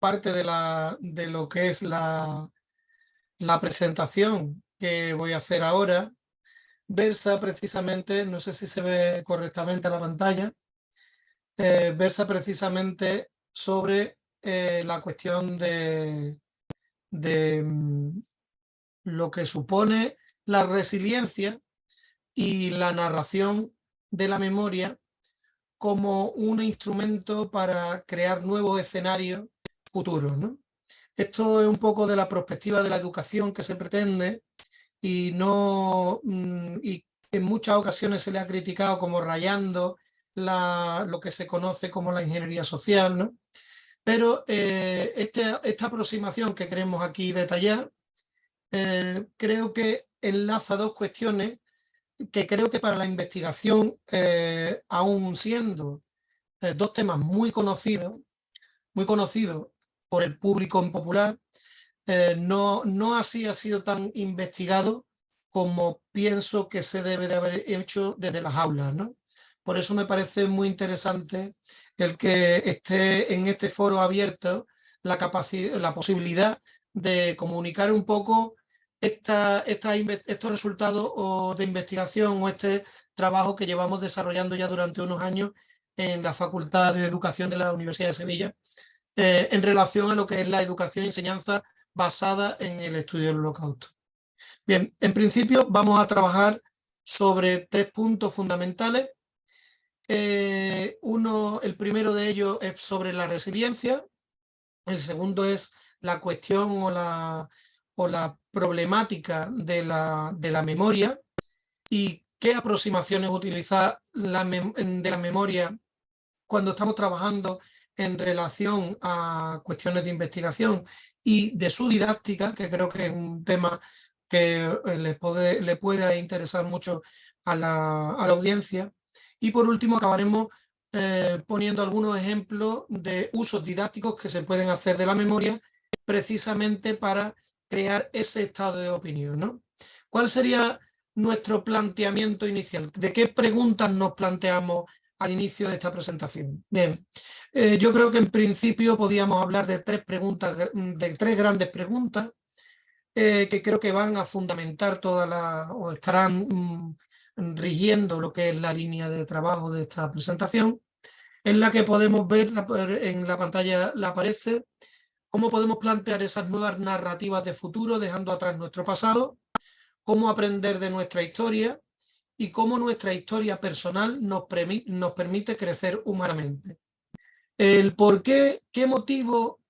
parte de lo que es la presentación que voy a hacer ahora versa precisamente, no sé si se ve correctamente la pantalla, versa precisamente sobre la cuestión de lo que supone la resiliencia y la narración de la memoria como un instrumento para crear nuevos escenarios futuros, ¿no? Esto es un poco de la perspectiva de la educación que se pretende y en muchas ocasiones se le ha criticado como rayando lo que se conoce como la ingeniería social, ¿no? Pero esta aproximación que queremos aquí detallar creo que enlaza dos cuestiones que creo que para la investigación, aún siendo dos temas muy conocidos por el público en popular, no así ha sido tan investigado como pienso que se debe de haber hecho desde las aulas, ¿no? Por eso me parece muy interesante el que esté en este foro abierto la posibilidad de comunicar un poco estos resultados de investigación o este trabajo que llevamos desarrollando ya durante unos años en la Facultad de Educación de la Universidad de Sevilla, en relación a lo que es la educación y enseñanza basada en el estudio del Holocausto. Bien, en principio vamos a trabajar sobre 3 puntos fundamentales. El primero de ellos es sobre la resiliencia, el segundo es la cuestión o la problemática de la memoria y qué aproximaciones utilizar de la memoria cuando estamos trabajando en relación a cuestiones de investigación y de su didáctica, que creo que es un tema que le puede interesar mucho a la audiencia. Y por último acabaremos poniendo algunos ejemplos de usos didácticos que se pueden hacer de la memoria precisamente para crear ese estado de opinión, ¿no? ¿Cuál sería nuestro planteamiento inicial? ¿De qué preguntas nos planteamos al inicio de esta presentación? Bien, yo creo que en principio podíamos hablar de 3 preguntas, de 3 grandes preguntas que creo que van a fundamentar o estarán rigiendo lo que es la línea de trabajo de esta presentación, en la que podemos ver, en la pantalla le aparece, cómo podemos plantear esas nuevas narrativas de futuro dejando atrás nuestro pasado, cómo aprender de nuestra historia y cómo nuestra historia personal nos permite crecer humanamente. El por qué motivo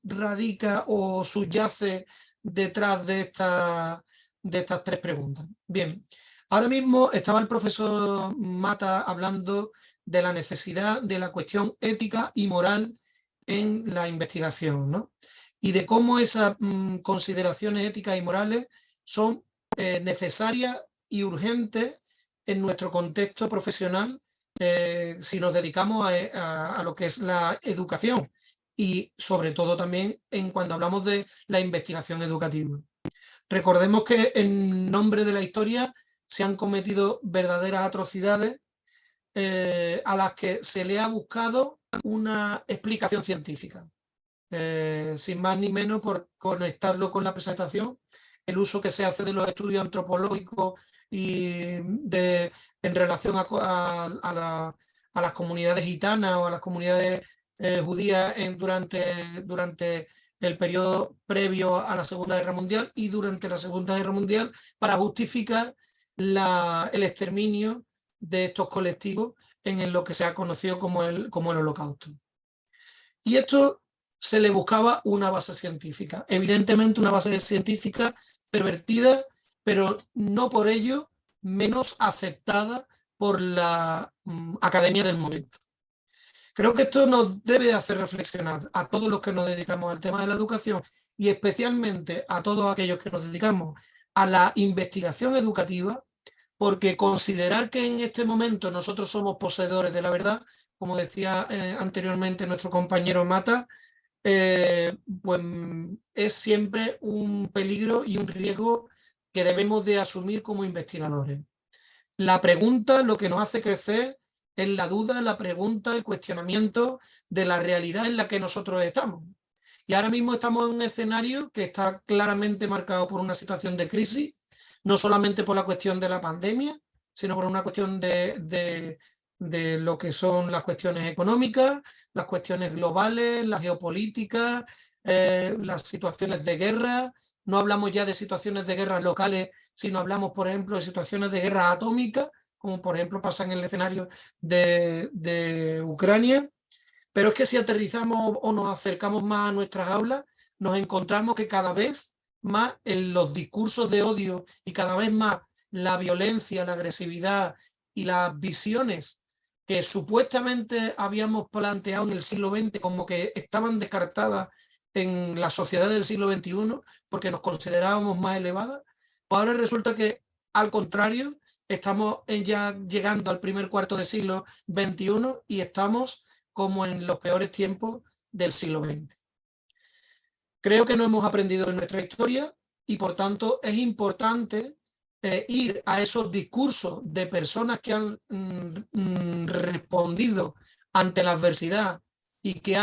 radica o subyace detrás de estas 3 preguntas. Bien, ahora mismo estaba el profesor Mata hablando de la necesidad de la cuestión ética y moral en la investigación, ¿no? Y de cómo esas consideraciones éticas y morales son necesarias y urgentes en nuestro contexto profesional si nos dedicamos a lo que es la educación y sobre todo también cuando hablamos de la investigación educativa. Recordemos que en nombre de la historia se han cometido verdaderas atrocidades a las que se le ha buscado una explicación científica. Sin más ni menos, por conectarlo con la presentación, el uso que se hace de los estudios antropológicos y en relación a las comunidades gitanas o a las comunidades judías durante el periodo previo a la Segunda Guerra Mundial y durante la Segunda Guerra Mundial para justificar el exterminio de estos colectivos en lo que se ha conocido como el Holocausto. Y esto se le buscaba una base científica, evidentemente una base científica pervertida, pero no por ello menos aceptada por la academia del momento. Creo que esto nos debe hacer reflexionar a todos los que nos dedicamos al tema de la educación y especialmente a todos aquellos que nos dedicamos a la investigación educativa, porque considerar que en este momento nosotros somos poseedores de la verdad, como decía anteriormente nuestro compañero Mata, pues es siempre un peligro y un riesgo que debemos de asumir como investigadores. La pregunta, lo que nos hace crecer, es la duda, la pregunta, el cuestionamiento de la realidad en la que nosotros estamos. Y ahora mismo estamos en un escenario que está claramente marcado por una situación de crisis, no solamente por la cuestión de la pandemia, sino por una cuestión de lo que son las cuestiones económicas, las cuestiones globales, la geopolítica, las situaciones de guerra. No hablamos ya de situaciones de guerras locales, sino hablamos, por ejemplo, de situaciones de guerra atómica, como por ejemplo pasa en el escenario de Ucrania. Pero es que si aterrizamos o nos acercamos más a nuestras aulas, nos encontramos que cada vez más en los discursos de odio y cada vez más la violencia, la agresividad y las visiones que supuestamente habíamos planteado en el siglo XX como que estaban descartadas en la sociedad del siglo XXI porque nos considerábamos más elevadas, pues ahora resulta que al contrario, estamos ya llegando al primer cuarto de siglo XXI y estamos como en los peores tiempos del siglo XX. Creo que no hemos aprendido en nuestra historia y por tanto es importante ir a esos discursos de personas que han respondido ante la adversidad y que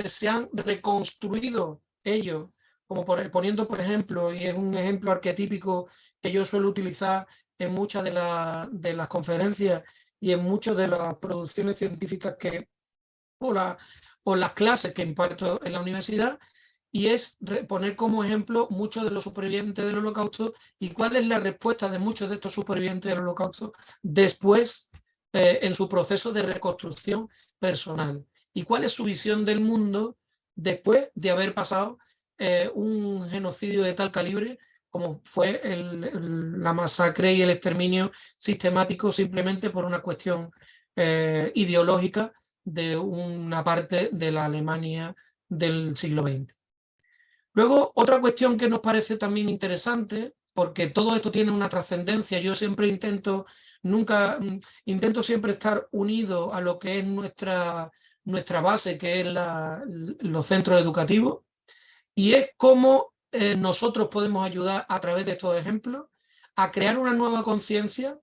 se han reconstruido ellos, como poniendo por ejemplo, y es un ejemplo arquetípico que yo suelo utilizar en muchas de las conferencias y en muchas de las producciones científicas o las clases que imparto en la universidad, y es poner como ejemplo muchos de los supervivientes del Holocausto y cuál es la respuesta de muchos de estos supervivientes del Holocausto después en su proceso de reconstrucción personal y cuál es su visión del mundo después de haber pasado un genocidio de tal calibre como fue la masacre y el exterminio sistemático simplemente por una cuestión ideológica de una parte de la Alemania del siglo XX. Luego, otra cuestión que nos parece también interesante, porque todo esto tiene una trascendencia, yo siempre intento siempre estar unido a lo que es nuestra base, que es los centros educativos, y es cómo nosotros podemos ayudar a través de estos ejemplos a crear una nueva conciencia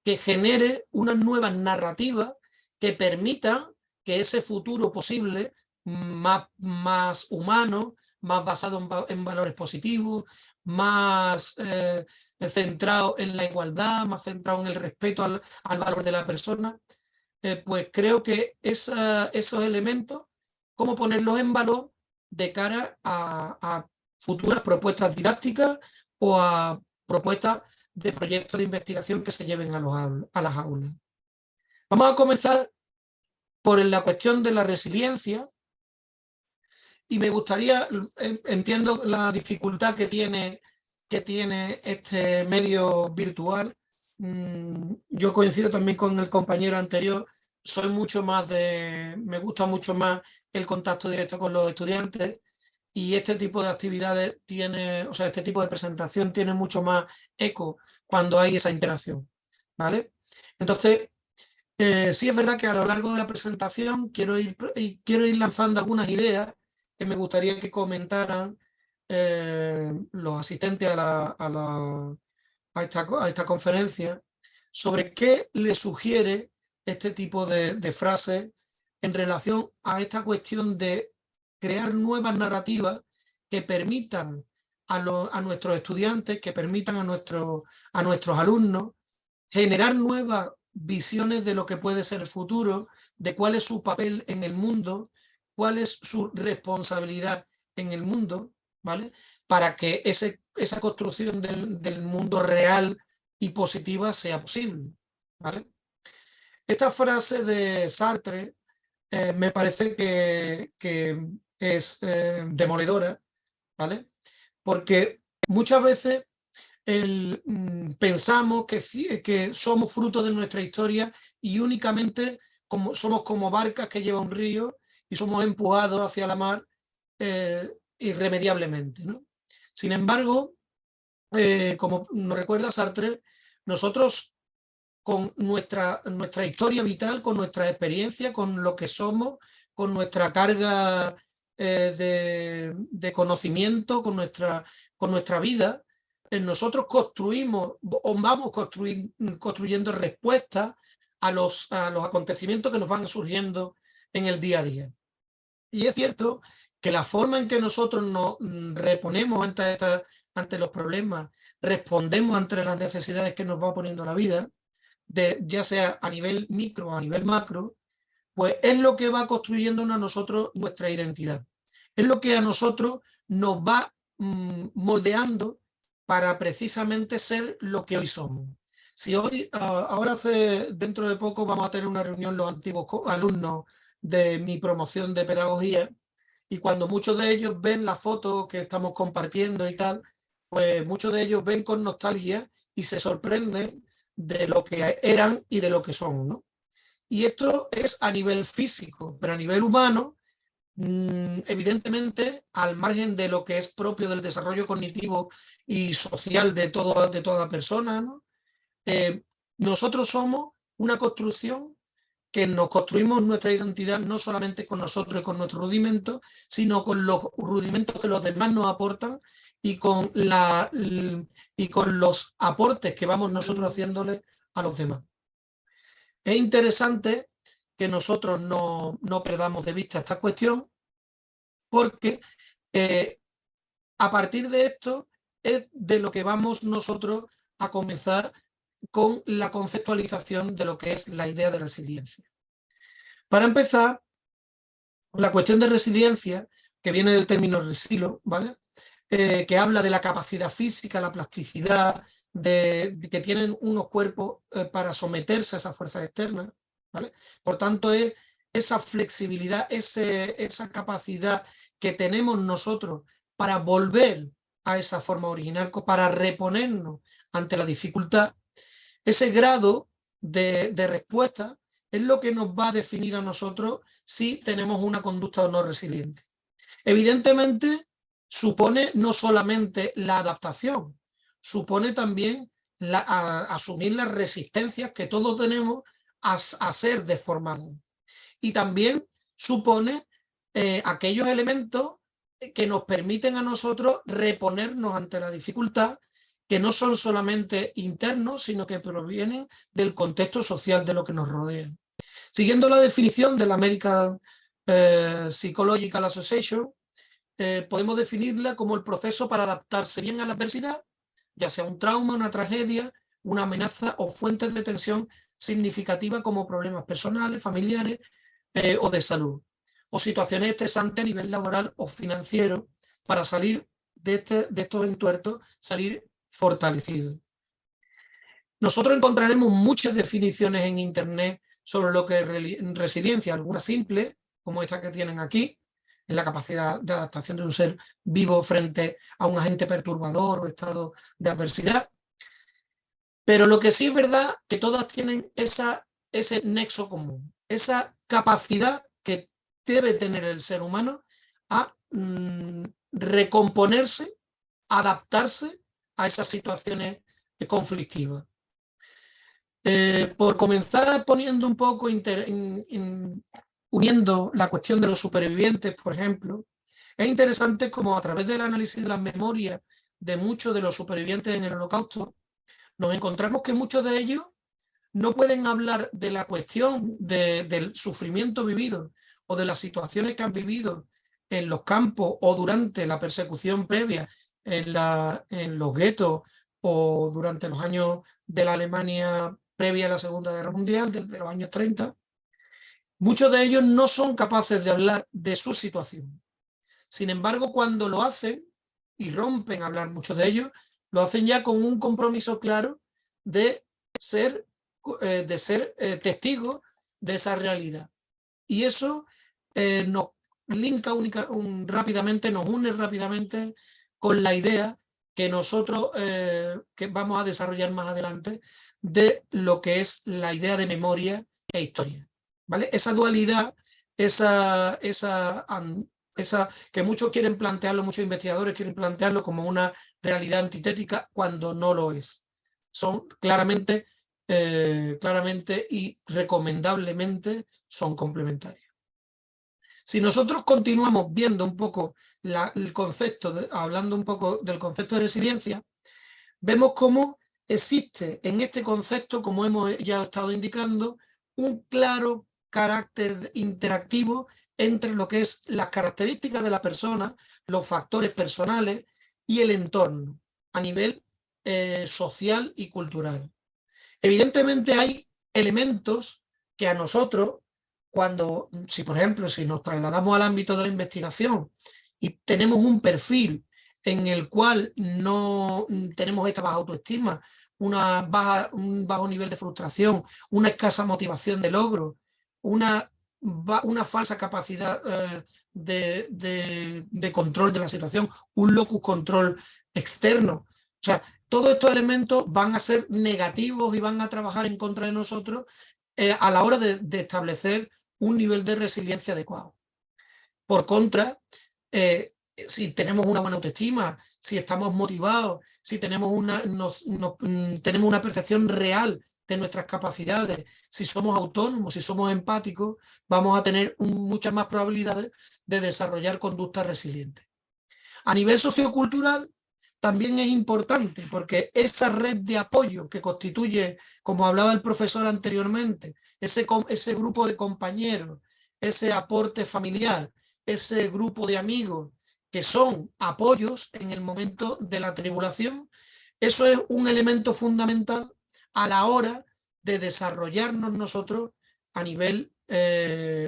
que genere unas nuevas narrativas que permitan que ese futuro posible, más humano, más basado en valores positivos, más centrado en la igualdad, más centrado en el respeto al valor de la persona, pues creo que esos elementos, cómo ponerlos en valor de cara a futuras propuestas didácticas o a propuestas de proyectos de investigación que se lleven a las aulas. Vamos a comenzar por la cuestión de la resiliencia y me gustaría, entiendo la dificultad que tiene este medio virtual. Yo coincido también con el compañero anterior, me gusta mucho más el contacto directo con los estudiantes y este tipo de actividades este tipo de presentación tiene mucho más eco cuando hay esa interacción, ¿vale? Entonces, sí es verdad que a lo largo de la presentación quiero ir lanzando algunas ideas que me gustaría que comentaran los asistentes a esta conferencia sobre qué les sugiere este tipo de frases en relación a esta cuestión de crear nuevas narrativas que permitan a nuestros estudiantes, que permitan a nuestros alumnos generar nuevas visiones de lo que puede ser el futuro, de cuál es su papel en el mundo, cuál es su responsabilidad en el mundo, ¿vale? Para que esa construcción del mundo real y positiva sea posible, ¿vale? Esta frase de Sartre me parece que es demoledora, ¿vale? Porque muchas veces pensamos que somos fruto de nuestra historia y únicamente somos como barcas que lleva un río y somos empujados hacia la mar irremediablemente, ¿no? Sin embargo, como nos recuerda Sartre, nosotros con nuestra historia vital, con nuestra experiencia, con lo que somos, con nuestra carga de conocimiento, con nuestra vida, nosotros construimos o vamos construyendo respuestas a los acontecimientos que nos van surgiendo en el día a día. Y es cierto que la forma en que nosotros nos reponemos ante los problemas, respondemos ante las necesidades que nos va poniendo la vida, ya sea a nivel micro o a nivel macro, pues es lo que va construyendo a nosotros nuestra identidad. Es lo que a nosotros nos va moldeando para precisamente ser lo que hoy somos. Si hoy, dentro de poco vamos a tener una reunión los antiguos alumnos de mi promoción de pedagogía, y cuando muchos de ellos ven las fotos que estamos compartiendo y tal, pues muchos de ellos ven con nostalgia y se sorprenden de lo que eran y de lo que son, ¿no? Y esto es a nivel físico, pero a nivel humano, evidentemente, al margen de lo que es propio del desarrollo cognitivo y social de toda persona, ¿no? Nosotros somos una construcción que nos construimos nuestra identidad no solamente con nosotros y con nuestros rudimentos, sino con los rudimentos que los demás nos aportan y con los aportes que vamos nosotros haciéndole a los demás. Es interesante que nosotros no perdamos de vista esta cuestión, porque a partir de esto es de lo que vamos nosotros a comenzar con la conceptualización de lo que es la idea de resiliencia. Para empezar, la cuestión de resiliencia, que viene del término resilo, ¿vale? Que habla de la capacidad física, la plasticidad, de que tienen unos cuerpos para someterse a esas fuerzas externas, ¿vale? Por tanto, es esa flexibilidad, esa capacidad que tenemos nosotros para volver a esa forma original, para reponernos ante la dificultad. Ese grado de respuesta es lo que nos va a definir a nosotros si tenemos una conducta o no resiliente. Evidentemente, supone no solamente la adaptación, supone también asumir las resistencias que todos tenemos a ser deformados. Y también supone aquellos elementos que nos permiten a nosotros reponernos ante la dificultad, que no son solamente internos, sino que provienen del contexto social de lo que nos rodea. Siguiendo la definición de la American Psychological Association, podemos definirla como el proceso para adaptarse bien a la adversidad, ya sea un trauma, una tragedia, una amenaza o fuentes de tensión significativa como problemas personales, familiares o de salud, o situaciones estresantes a nivel laboral o financiero, para salir de estos entuertos, salir fortalecidos. Nosotros encontraremos muchas definiciones en Internet sobre lo que es resiliencia, algunas simples, como esta que tienen aquí, en la capacidad de adaptación de un ser vivo frente a un agente perturbador o estado de adversidad. Pero lo que sí es verdad que todas tienen ese nexo común, esa capacidad que debe tener el ser humano a recomponerse, adaptarse a esas situaciones conflictivas. Por comenzar poniendo un poco, uniendo la cuestión de los supervivientes, por ejemplo, es interesante como a través del análisis de las memorias de muchos de los supervivientes en el Holocausto, nos encontramos que muchos de ellos no pueden hablar de la cuestión del sufrimiento vivido o de las situaciones que han vivido en los campos o durante la persecución previa en los guetos o durante los años de la Alemania previa a la Segunda Guerra Mundial, desde los años 30. Muchos de ellos no son capaces de hablar de su situación. Sin embargo, cuando lo hacen y rompen a hablar, muchos de ellos lo hacen ya con un compromiso claro de ser testigos de esa realidad. Y eso nos linka rápidamente, nos une rápidamente con la idea que nosotros que vamos a desarrollar más adelante de lo que es la idea de memoria e historia, ¿vale? Esa dualidad, esa que muchos quieren plantearlo, muchos investigadores quieren plantearlo como una realidad antitética cuando no lo es. Son claramente y recomendablemente son complementarios. Si nosotros continuamos viendo un poco el concepto, hablando un poco del concepto de resiliencia, vemos cómo existe en este concepto, como hemos ya estado indicando, un claro carácter interactivo entre lo que es las características de la persona, los factores personales y el entorno a nivel social y cultural. Evidentemente hay elementos que a nosotros, si por ejemplo, si nos trasladamos al ámbito de la investigación y tenemos un perfil en el cual no tenemos esta baja autoestima, un bajo nivel de frustración, una escasa motivación de logro, una falsa capacidad de control de la situación, un locus control externo. O sea, todos estos elementos van a ser negativos y van a trabajar en contra de nosotros a la hora de establecer un nivel de resiliencia adecuado. Por contra, si tenemos una buena autoestima, si estamos motivados, si tenemos tenemos una percepción real de nuestras capacidades, si somos autónomos, si somos empáticos, vamos a tener muchas más probabilidades de desarrollar conductas resilientes. A nivel sociocultural, también es importante porque esa red de apoyo que constituye, como hablaba el profesor anteriormente, ese grupo de compañeros, ese aporte familiar, ese grupo de amigos que son apoyos en el momento de la tribulación, eso es un elemento fundamental a la hora de desarrollarnos nosotros a nivel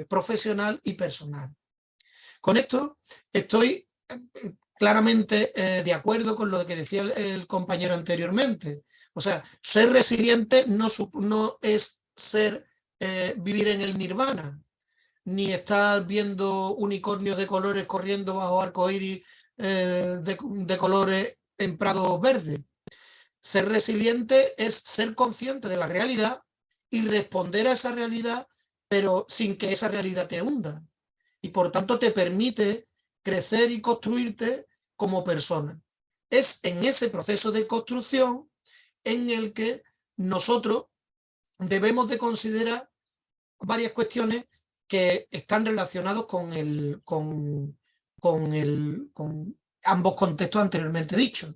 profesional y personal. Con esto estoy claramente de acuerdo con lo que decía el compañero anteriormente. O sea, ser resiliente no es vivir en el nirvana, ni estar viendo unicornios de colores corriendo bajo arcoíris de colores en prados verdes. Ser resiliente es ser consciente de la realidad y responder a esa realidad, pero sin que esa realidad te hunda. Y por tanto te permite crecer y construirte como persona. Es en ese proceso de construcción en el que nosotros debemos de considerar varias cuestiones que están relacionadas con ambos contextos anteriormente dichos.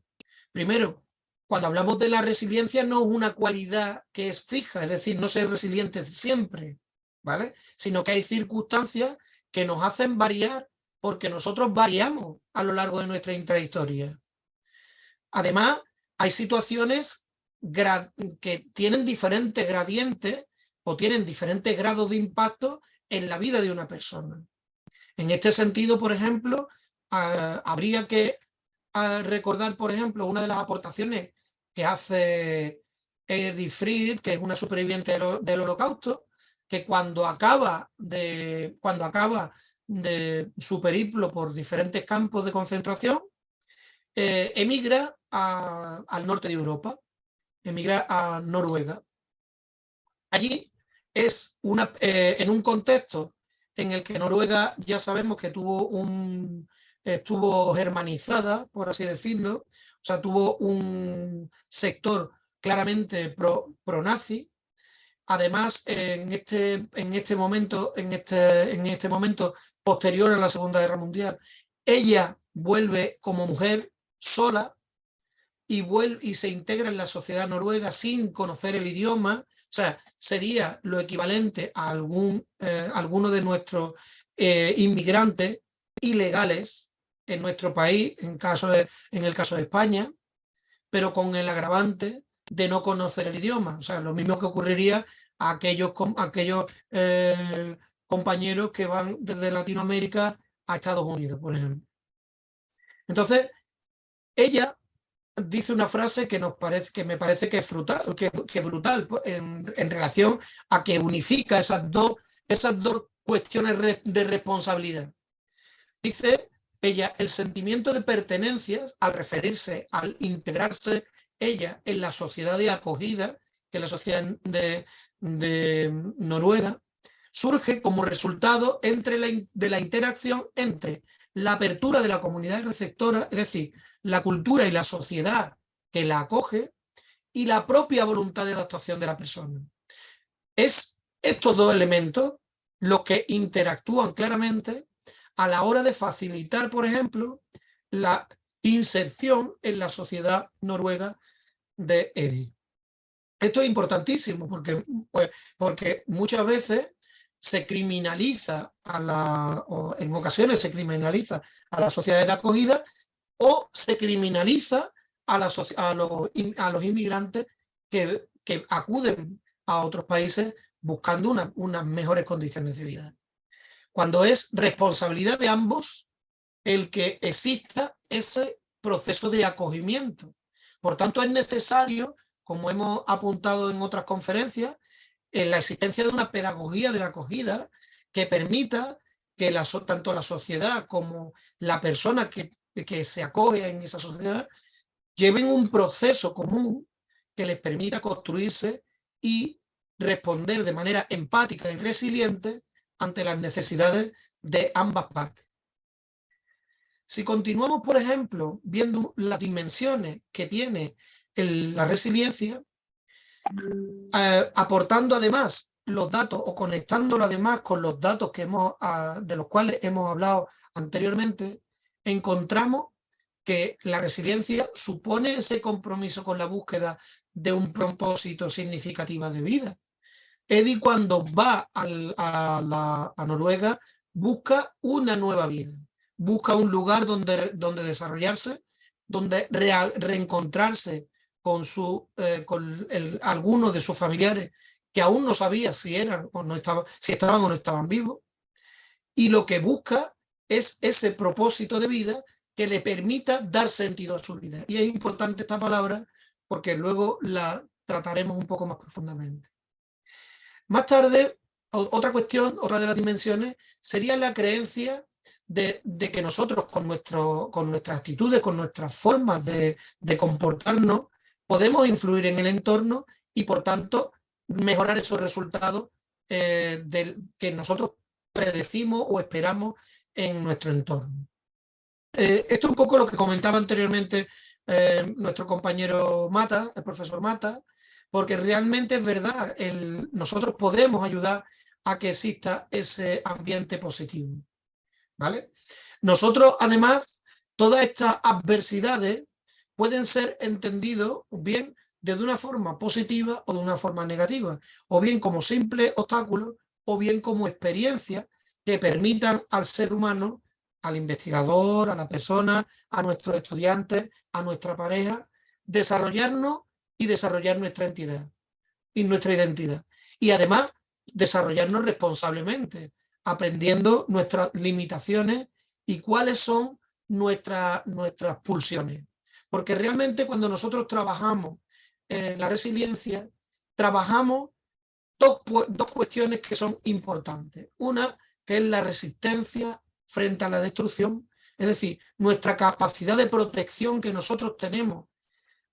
Primero, cuando hablamos de la resiliencia no es una cualidad que es fija, es decir, no ser resiliente siempre, ¿vale? Sino que hay circunstancias que nos hacen variar porque nosotros variamos a lo largo de nuestra intrahistoria. Además, hay situaciones que tienen diferentes gradientes o tienen diferentes grados de impacto en la vida de una persona. En este sentido, por ejemplo, habría que recordar, por ejemplo, una de las aportaciones que hace Edith Fried, que es una superviviente del Holocausto, que cuando acaba de su periplo por diferentes campos de concentración, emigra al norte de Europa, emigra a Noruega. Allí es en un contexto en el que Noruega ya sabemos que estuvo germanizada, por así decirlo, o sea, tuvo un sector claramente pro-nazi. Además, en este momento posterior a la Segunda Guerra Mundial, ella vuelve como mujer sola y se integra en la sociedad noruega sin conocer el idioma. O sea, sería lo equivalente a alguno de nuestros inmigrantes ilegales en nuestro país, en el caso de España, pero con el agravante de no conocer el idioma. O sea, lo mismo que ocurriría a aquellos compañeros que van desde Latinoamérica a Estados Unidos, por ejemplo. Entonces, ella dice una frase que me parece que es brutal en relación a que unifica esas dos cuestiones de responsabilidad. Dice ella, el sentimiento de pertenencia, al integrarse ella en la sociedad de acogida, que es la sociedad de Noruega, surge como resultado de la interacción entre la apertura de la comunidad receptora, es decir, la cultura y la sociedad que la acoge, y la propia voluntad de adaptación de la persona. Es estos dos elementos los que interactúan claramente a la hora de facilitar, por ejemplo, la inserción en la sociedad noruega de Edith. Esto es importantísimo porque muchas veces se criminaliza o en ocasiones se criminaliza a las sociedades de acogida, o se criminaliza a los inmigrantes que acuden a otros países buscando unas mejores condiciones de vida. Cuando es responsabilidad de ambos el que exista ese proceso de acogimiento. Por tanto, es necesario, como hemos apuntado en otras conferencias, la existencia de una pedagogía de la acogida que permita que tanto la sociedad como la persona que se acoge en esa sociedad lleven un proceso común que les permita construirse y responder de manera empática y resiliente ante las necesidades de ambas partes. Si continuamos, por ejemplo, viendo las dimensiones que tiene la resiliencia, aportando además los datos o conectándolo además con los datos de los cuales hemos hablado anteriormente, encontramos que la resiliencia supone ese compromiso con la búsqueda de un propósito significativo de vida. Eddie, cuando va a Noruega, busca una nueva vida, busca un lugar donde desarrollarse, donde reencontrarse con algunos de sus familiares que aún no sabía si estaban o no estaban vivos, y lo que busca es ese propósito de vida que le permita dar sentido a su vida. Y es importante esta palabra porque luego la trataremos un poco más profundamente. Más tarde, otra cuestión, otra de las dimensiones, sería la creencia de que nosotros con nuestras actitudes, con nuestras formas de comportarnos, podemos influir en el entorno y, por tanto, mejorar esos resultados que nosotros predecimos o esperamos en nuestro entorno. Esto es un poco lo que comentaba anteriormente nuestro compañero Mata, el profesor Mata, porque realmente es verdad, nosotros podemos ayudar a que exista ese ambiente positivo, ¿vale? Nosotros, además, todas estas adversidades pueden ser entendidas bien de una forma positiva o de una forma negativa, o bien como simples obstáculos, o bien como experiencias que permitan al ser humano, al investigador, a la persona, a nuestros estudiantes, a nuestra pareja, desarrollarnos y desarrollar nuestra entidad y nuestra identidad. Y además, desarrollarnos responsablemente, aprendiendo nuestras limitaciones y cuáles son nuestras pulsiones. Porque realmente cuando nosotros trabajamos en la resiliencia, trabajamos dos cuestiones que son importantes. Una, que es la resistencia frente a la destrucción, es decir, nuestra capacidad de protección que nosotros tenemos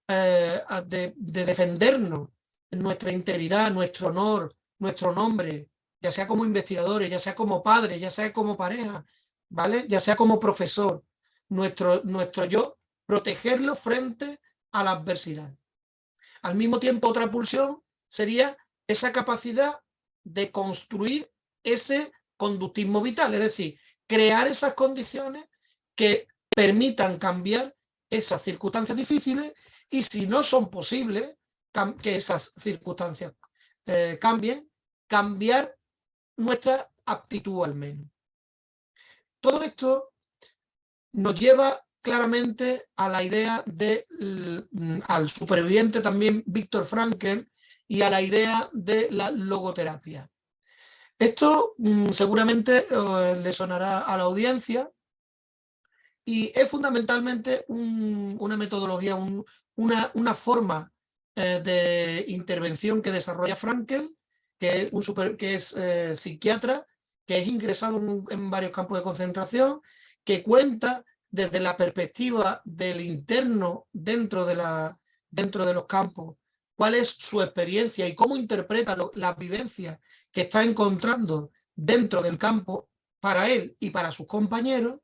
de defendernos, nuestra integridad, nuestro honor, nuestro nombre, ya sea como investigadores, ya sea como padres, ya sea como pareja, ¿vale? Ya sea como profesor, nuestro yo, protegerlo frente a la adversidad. Al mismo tiempo, otra pulsión sería esa capacidad de construir ese conductismo vital, es decir, crear esas condiciones que permitan cambiar esas circunstancias difíciles y, si no son posibles que esas circunstancias cambien, cambiar nuestra actitud al menos. Todo esto nos lleva claramente a la idea al superviviente también Viktor Frankl y a la idea de la logoterapia. Esto seguramente le sonará a la audiencia y es fundamentalmente una metodología, una forma de intervención que desarrolla Frankl, que es psiquiatra, que es ingresado en varios campos de concentración, que cuenta desde la perspectiva del interno dentro de los campos, cuál es su experiencia y cómo interpreta las vivencias que está encontrando dentro del campo para él y para sus compañeros,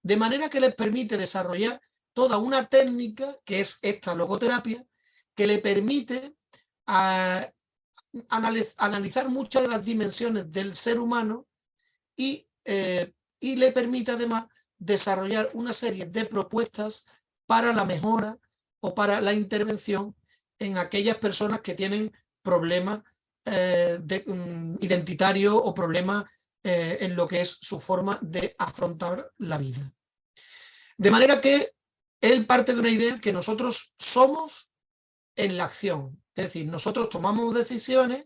de manera que les permite desarrollar toda una técnica, que es esta logoterapia, que le permite analizar muchas de las dimensiones del ser humano y le permite además desarrollar una serie de propuestas para la mejora o para la intervención en aquellas personas que tienen problemas identitario o problema en lo que es su forma de afrontar la vida. De manera que él parte de una idea que nosotros somos en la acción. Es decir, nosotros tomamos decisiones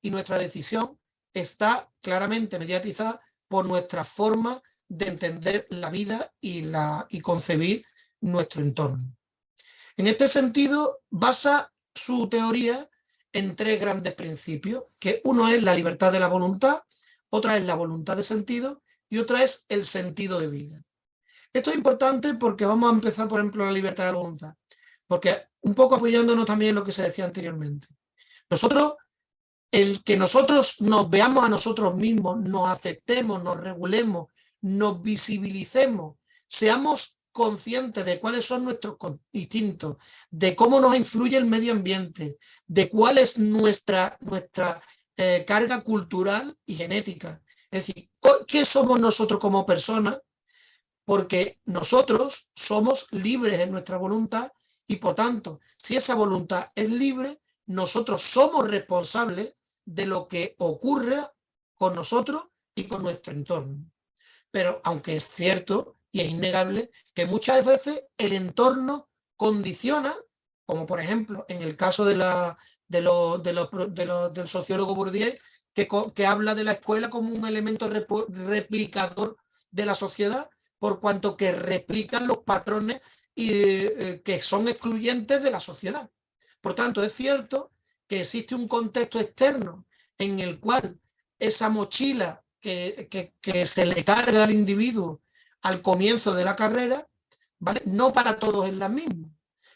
y nuestra decisión está claramente mediatizada por nuestra forma de entender la vida y concebir nuestro entorno. En este sentido, basa su teoría en tres grandes principios, que uno es la libertad de la voluntad, otra es la voluntad de sentido y otra es el sentido de vida. Esto es importante porque vamos a empezar, por ejemplo, la libertad de la voluntad, porque un poco apoyándonos también en lo que se decía anteriormente. El que nosotros nos veamos a nosotros mismos, nos aceptemos, nos regulemos, nos visibilicemos, seamos conscientes de cuáles son nuestros instintos, de cómo nos influye el medio ambiente, de cuál es nuestra carga cultural y genética. Es decir, ¿qué somos nosotros como personas? Porque nosotros somos libres en nuestra voluntad y, por tanto, si esa voluntad es libre, nosotros somos responsables de lo que ocurre con nosotros y con nuestro entorno. Pero aunque es cierto y es innegable que muchas veces el entorno condiciona, como por ejemplo en el caso del sociólogo Bourdieu, que habla de la escuela como un elemento replicador de la sociedad, por cuanto que replican los patrones que son excluyentes de la sociedad. Por tanto, es cierto que existe un contexto externo en el cual esa mochila que se le carga al individuo al comienzo de la carrera, ¿vale? No para todos es la misma,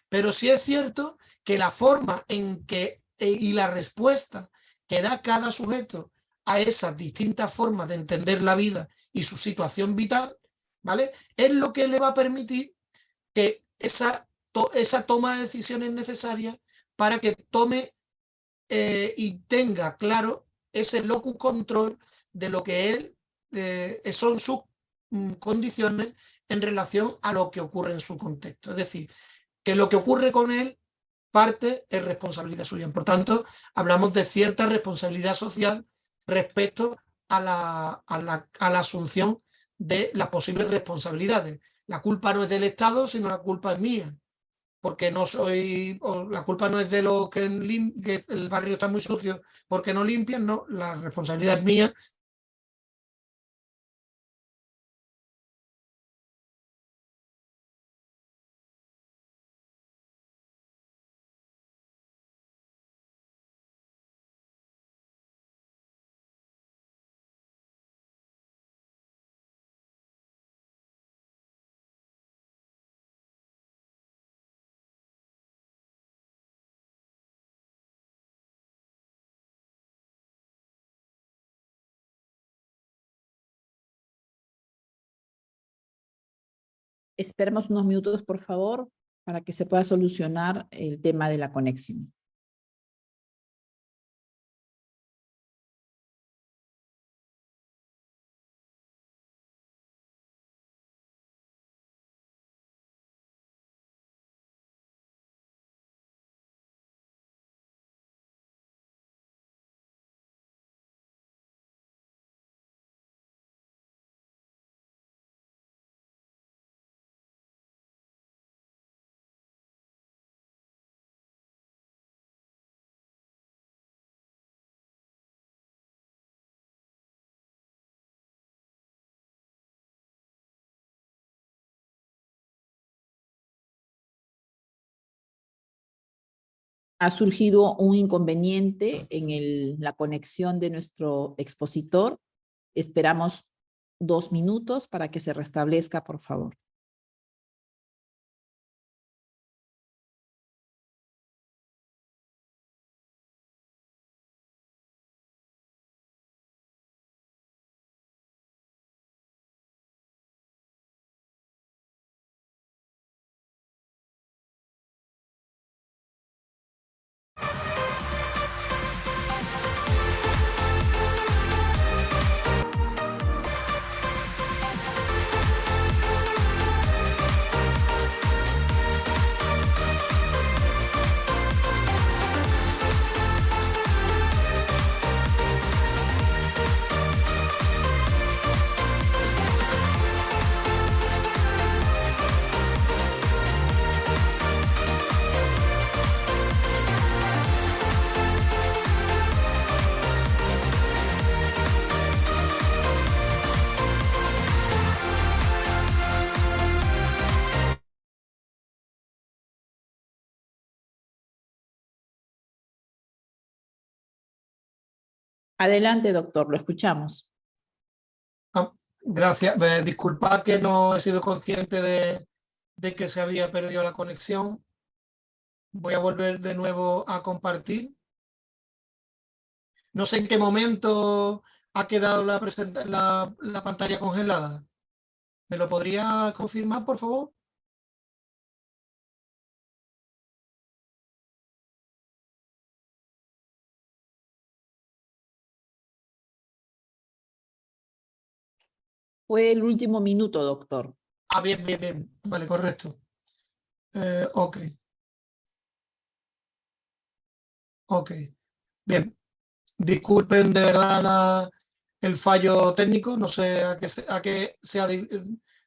pero sí es cierto que la forma en que y la respuesta que da cada sujeto a esas distintas formas de entender la vida y su situación vital, ¿vale? Es lo que le va a permitir que esa toma de decisiones necesarias para que tome y tenga claro ese locus control de lo que él son sus condiciones en relación a lo que ocurre en su contexto. Es decir, que lo que ocurre con él parte es responsabilidad suya. Por tanto, hablamos de cierta responsabilidad social respecto a la asunción de las posibles responsabilidades. La culpa no es del Estado, sino la culpa es mía, porque no soy, o la culpa no es de los que el barrio está muy sucio porque no limpian, no, la responsabilidad es mía. Esperemos unos minutos, por favor, para que se pueda solucionar el tema de la conexión. Ha surgido un inconveniente en la conexión de nuestro expositor. Esperamos 2 minutos para que se restablezca, por favor. Adelante, doctor, lo escuchamos. Gracias. Disculpad que no he sido consciente de que se había perdido la conexión. Voy a volver de nuevo a compartir. No sé en qué momento ha quedado la pantalla congelada. ¿Me lo podría confirmar, por favor? Fue el último minuto, doctor. Ah, bien, bien, bien. Vale, correcto. Ok. Ok. Bien. Disculpen de verdad el fallo técnico. No sé a qué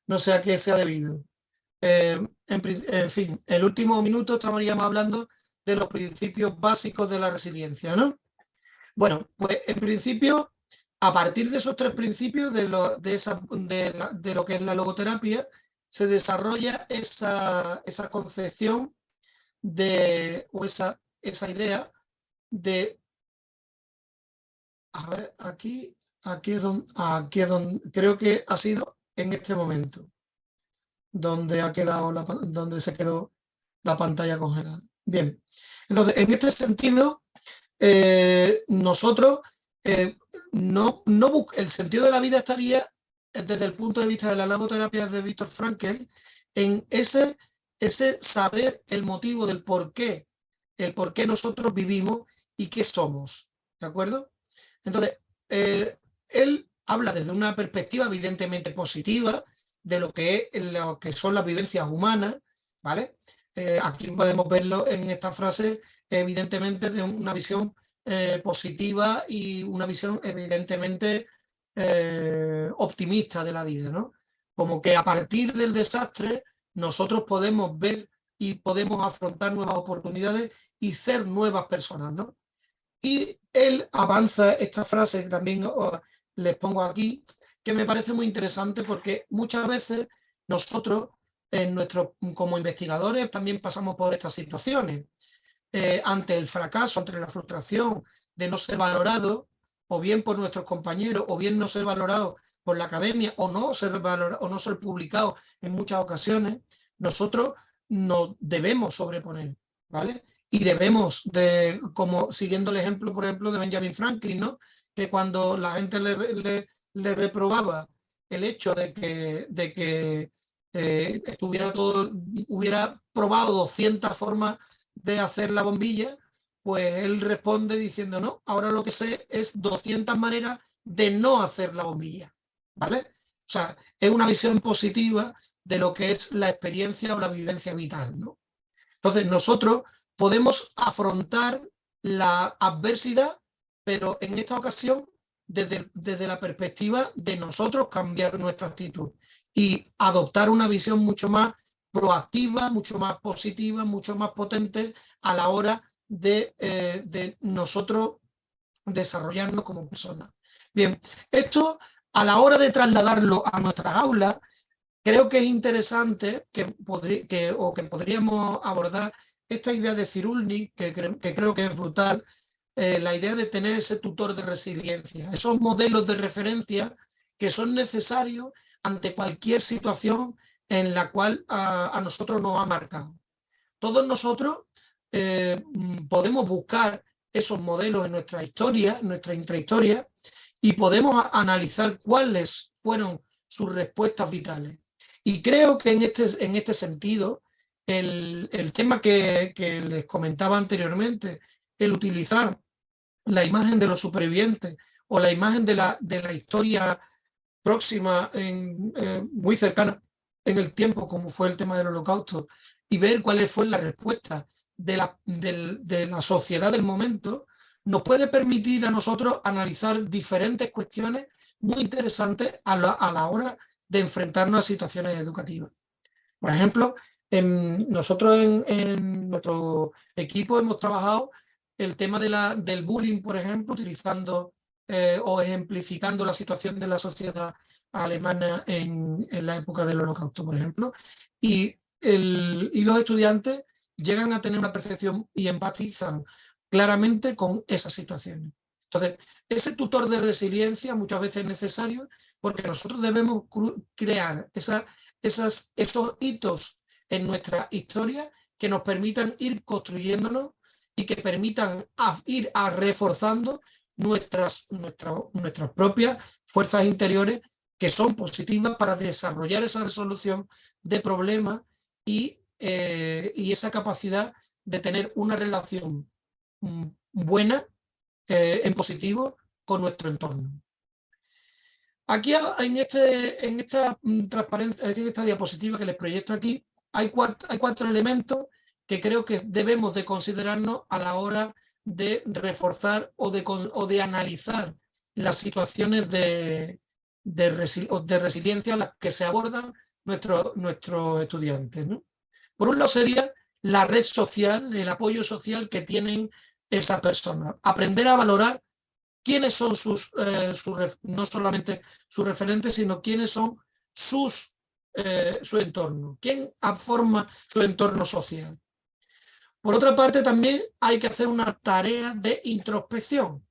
no sé a qué se ha debido. En fin, el último minuto estaríamos hablando de los principios básicos de la resiliencia, ¿no? Bueno, pues en principio, a partir de esos tres principios de lo que es la logoterapia, se desarrolla esa concepción o esa idea de, a ver, aquí es donde creo que ha sido en este momento donde donde se quedó la pantalla congelada. Bien, entonces en este sentido, nosotros el sentido de la vida estaría desde el punto de vista de la logoterapia de Viktor Frankl en ese saber el motivo del por qué nosotros vivimos y qué somos, ¿de acuerdo? Entonces, él habla desde una perspectiva evidentemente positiva de lo que son las vivencias humanas, ¿vale? Aquí podemos verlo en esta frase, evidentemente, de una visión positiva y una visión evidentemente optimista de la vida, ¿no? Como que a partir del desastre nosotros podemos ver y podemos afrontar nuevas oportunidades y ser nuevas personas, ¿no? Y él avanza esta frase que también les pongo aquí, que me parece muy interesante porque muchas veces nosotros, como investigadores, también pasamos por estas situaciones. Ante el fracaso, ante la frustración de no ser valorado, o bien por nuestros compañeros, o bien no ser valorado por la academia, o no ser valorado, o no ser publicado en muchas ocasiones, nosotros nos debemos sobreponer, ¿vale? Y debemos, como siguiendo el ejemplo, por ejemplo, de Benjamin Franklin, ¿no? Que cuando la gente le reprobaba el hecho de que hubiera probado 200 formas de hacer la bombilla, pues él responde diciendo, no, ahora lo que sé es 200 maneras de no hacer la bombilla, ¿vale? O sea, es una visión positiva de lo que es la experiencia o la vivencia vital, ¿no? Entonces, nosotros podemos afrontar la adversidad, pero en esta ocasión desde la perspectiva de nosotros cambiar nuestra actitud y adoptar una visión mucho más proactiva, mucho más positiva, mucho más potente a la hora de nosotros desarrollarnos como personas. Bien, esto a la hora de trasladarlo a nuestras aulas, creo que es interesante que podríamos abordar esta idea de Cyrulnik, que creo que es brutal, la idea de tener ese tutor de resiliencia, esos modelos de referencia que son necesarios ante cualquier situación en la cual a nosotros nos ha marcado. Todos nosotros podemos buscar esos modelos en nuestra historia, en nuestra intrahistoria, y podemos analizar cuáles fueron sus respuestas vitales. Y creo que en este sentido, el tema que les comentaba anteriormente, el utilizar la imagen de los supervivientes o la imagen de la historia próxima, muy cercana en el tiempo, como fue el tema del Holocausto, y ver cuál fue la respuesta de la sociedad del momento, nos puede permitir a nosotros analizar diferentes cuestiones muy interesantes a la hora de enfrentarnos a situaciones educativas. Por ejemplo, nosotros en nuestro equipo hemos trabajado el tema del bullying, por ejemplo, utilizando o ejemplificando la situación de la sociedad alemana en la época del Holocausto, por ejemplo, y los estudiantes llegan a tener una percepción y empatizan claramente con esas situaciones. Entonces, ese tutor de resiliencia muchas veces es necesario porque nosotros debemos crear esos hitos en nuestra historia que nos permitan ir construyéndonos y que permitan ir reforzando nuestras propias fuerzas interiores que son positivas para desarrollar esa resolución de problemas y esa capacidad de tener una relación buena, en positivo, con nuestro entorno. Aquí en esta transparencia, en esta diapositiva que les proyecto aquí, hay cuatro elementos que creo que debemos de considerarnos a la hora de reforzar o de analizar las situaciones de resiliencia a las que se abordan nuestros estudiantes, ¿no? Por un lado sería la red social, el apoyo social que tienen esas personas. Aprender a valorar quiénes son no solamente sus referentes, sino quiénes son su entorno, quién forma su entorno social. Por otra parte, también hay que hacer una tarea de introspección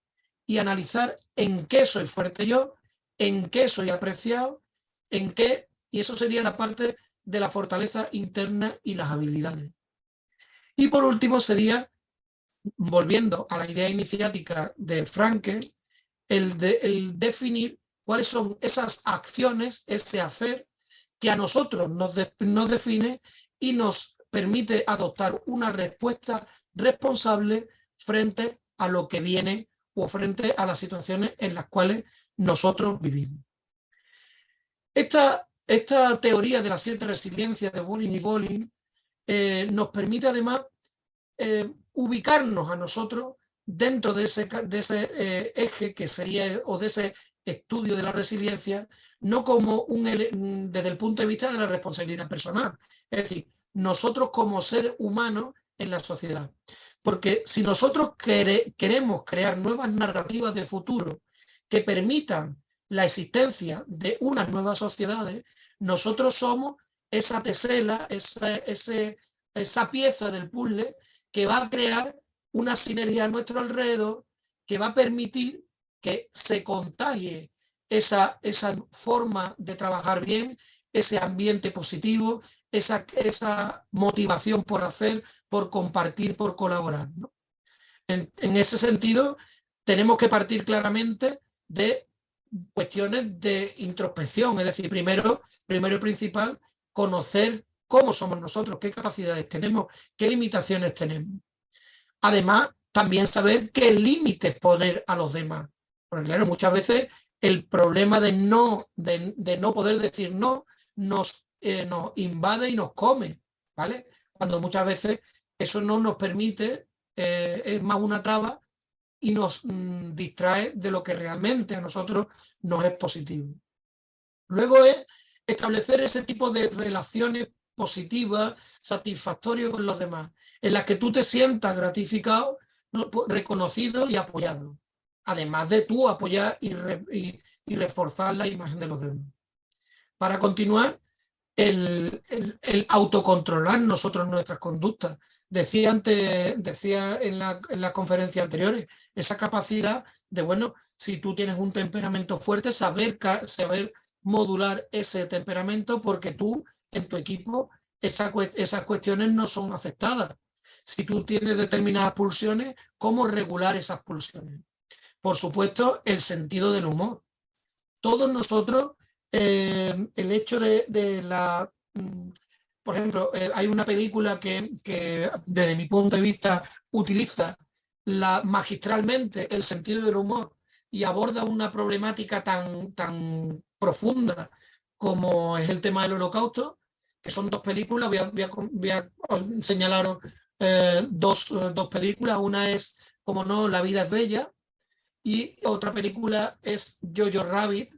y analizar en qué soy fuerte yo, en qué soy apreciado, y eso sería la parte de la fortaleza interna y las habilidades. Y por último sería, volviendo a la idea iniciática de Frankel, el definir cuáles son esas acciones, ese hacer que a nosotros nos define y nos permite adoptar una respuesta responsable frente a lo que viene o frente a las situaciones en las cuales nosotros vivimos. Esta teoría de las 7 resiliencias de Bolin y Bolin nos permite además ubicarnos a nosotros dentro de ese eje que sería, o de ese estudio de la resiliencia, no como desde el punto de vista de la responsabilidad personal, es decir, nosotros como seres humanos en la sociedad. Porque si nosotros queremos crear nuevas narrativas de futuro que permitan la existencia de unas nuevas sociedades, nosotros somos esa tesela, esa pieza del puzzle que va a crear una sinergia a nuestro alrededor, que va a permitir que se contagie esa forma de trabajar bien, ese ambiente positivo, esa motivación por hacer, por compartir, por colaborar, ¿no? En ese sentido, tenemos que partir claramente de cuestiones de introspección, es decir, primero y principal, conocer cómo somos nosotros, qué capacidades tenemos, qué limitaciones tenemos. Además, también saber qué límites poner a los demás. Porque claro, muchas veces el problema de no poder decir no nos invade y nos come, ¿vale? Cuando muchas veces eso no nos permite, es más una traba y nos distrae de lo que realmente a nosotros nos es positivo. Luego es establecer ese tipo de relaciones positivas, satisfactorias con los demás, en las que tú te sientas gratificado, ¿no?, reconocido y apoyado, además de tú apoyar y reforzar la imagen de los demás. Para continuar, el autocontrolar nosotros nuestras conductas. Decía en las conferencias anteriores, esa capacidad de, bueno, si tú tienes un temperamento fuerte, saber modular ese temperamento, porque tú, en tu equipo, esas cuestiones no son afectadas. Si tú tienes determinadas pulsiones, ¿cómo regular esas pulsiones? Por supuesto, el sentido del humor. Todos nosotros, el hecho por ejemplo, hay una película que desde mi punto de vista utiliza magistralmente el sentido del humor y aborda una problemática tan profunda como es el tema del Holocausto, que son 2 películas. Voy a señalaros dos películas. Una es, como no, La vida es bella, y otra película es Jojo Rabbit,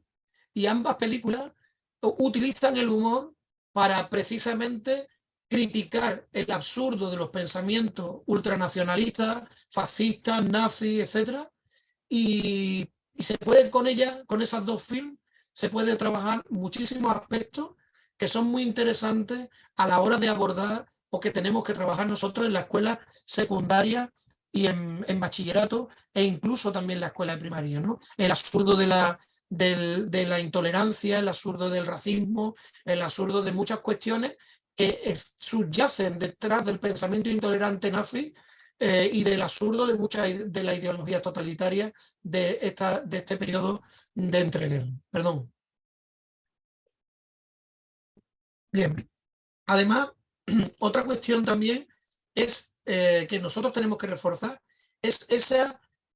y ambas películas utilizan el humor para precisamente criticar el absurdo de los pensamientos ultranacionalistas, fascistas, nazis, etc. Y se puede con esas 2 films, se puede trabajar muchísimos aspectos que son muy interesantes a la hora de abordar o que tenemos que trabajar nosotros en la escuela secundaria y en bachillerato e incluso también en la escuela de primaria, ¿no? El absurdo de la intolerancia, el absurdo del racismo, el absurdo de muchas cuestiones que subyacen detrás del pensamiento intolerante nazi y del absurdo de muchas de las ideologías totalitarias de este periodo de entreguerras. Perdón. Bien. Además, otra cuestión también es que nosotros tenemos que reforzar es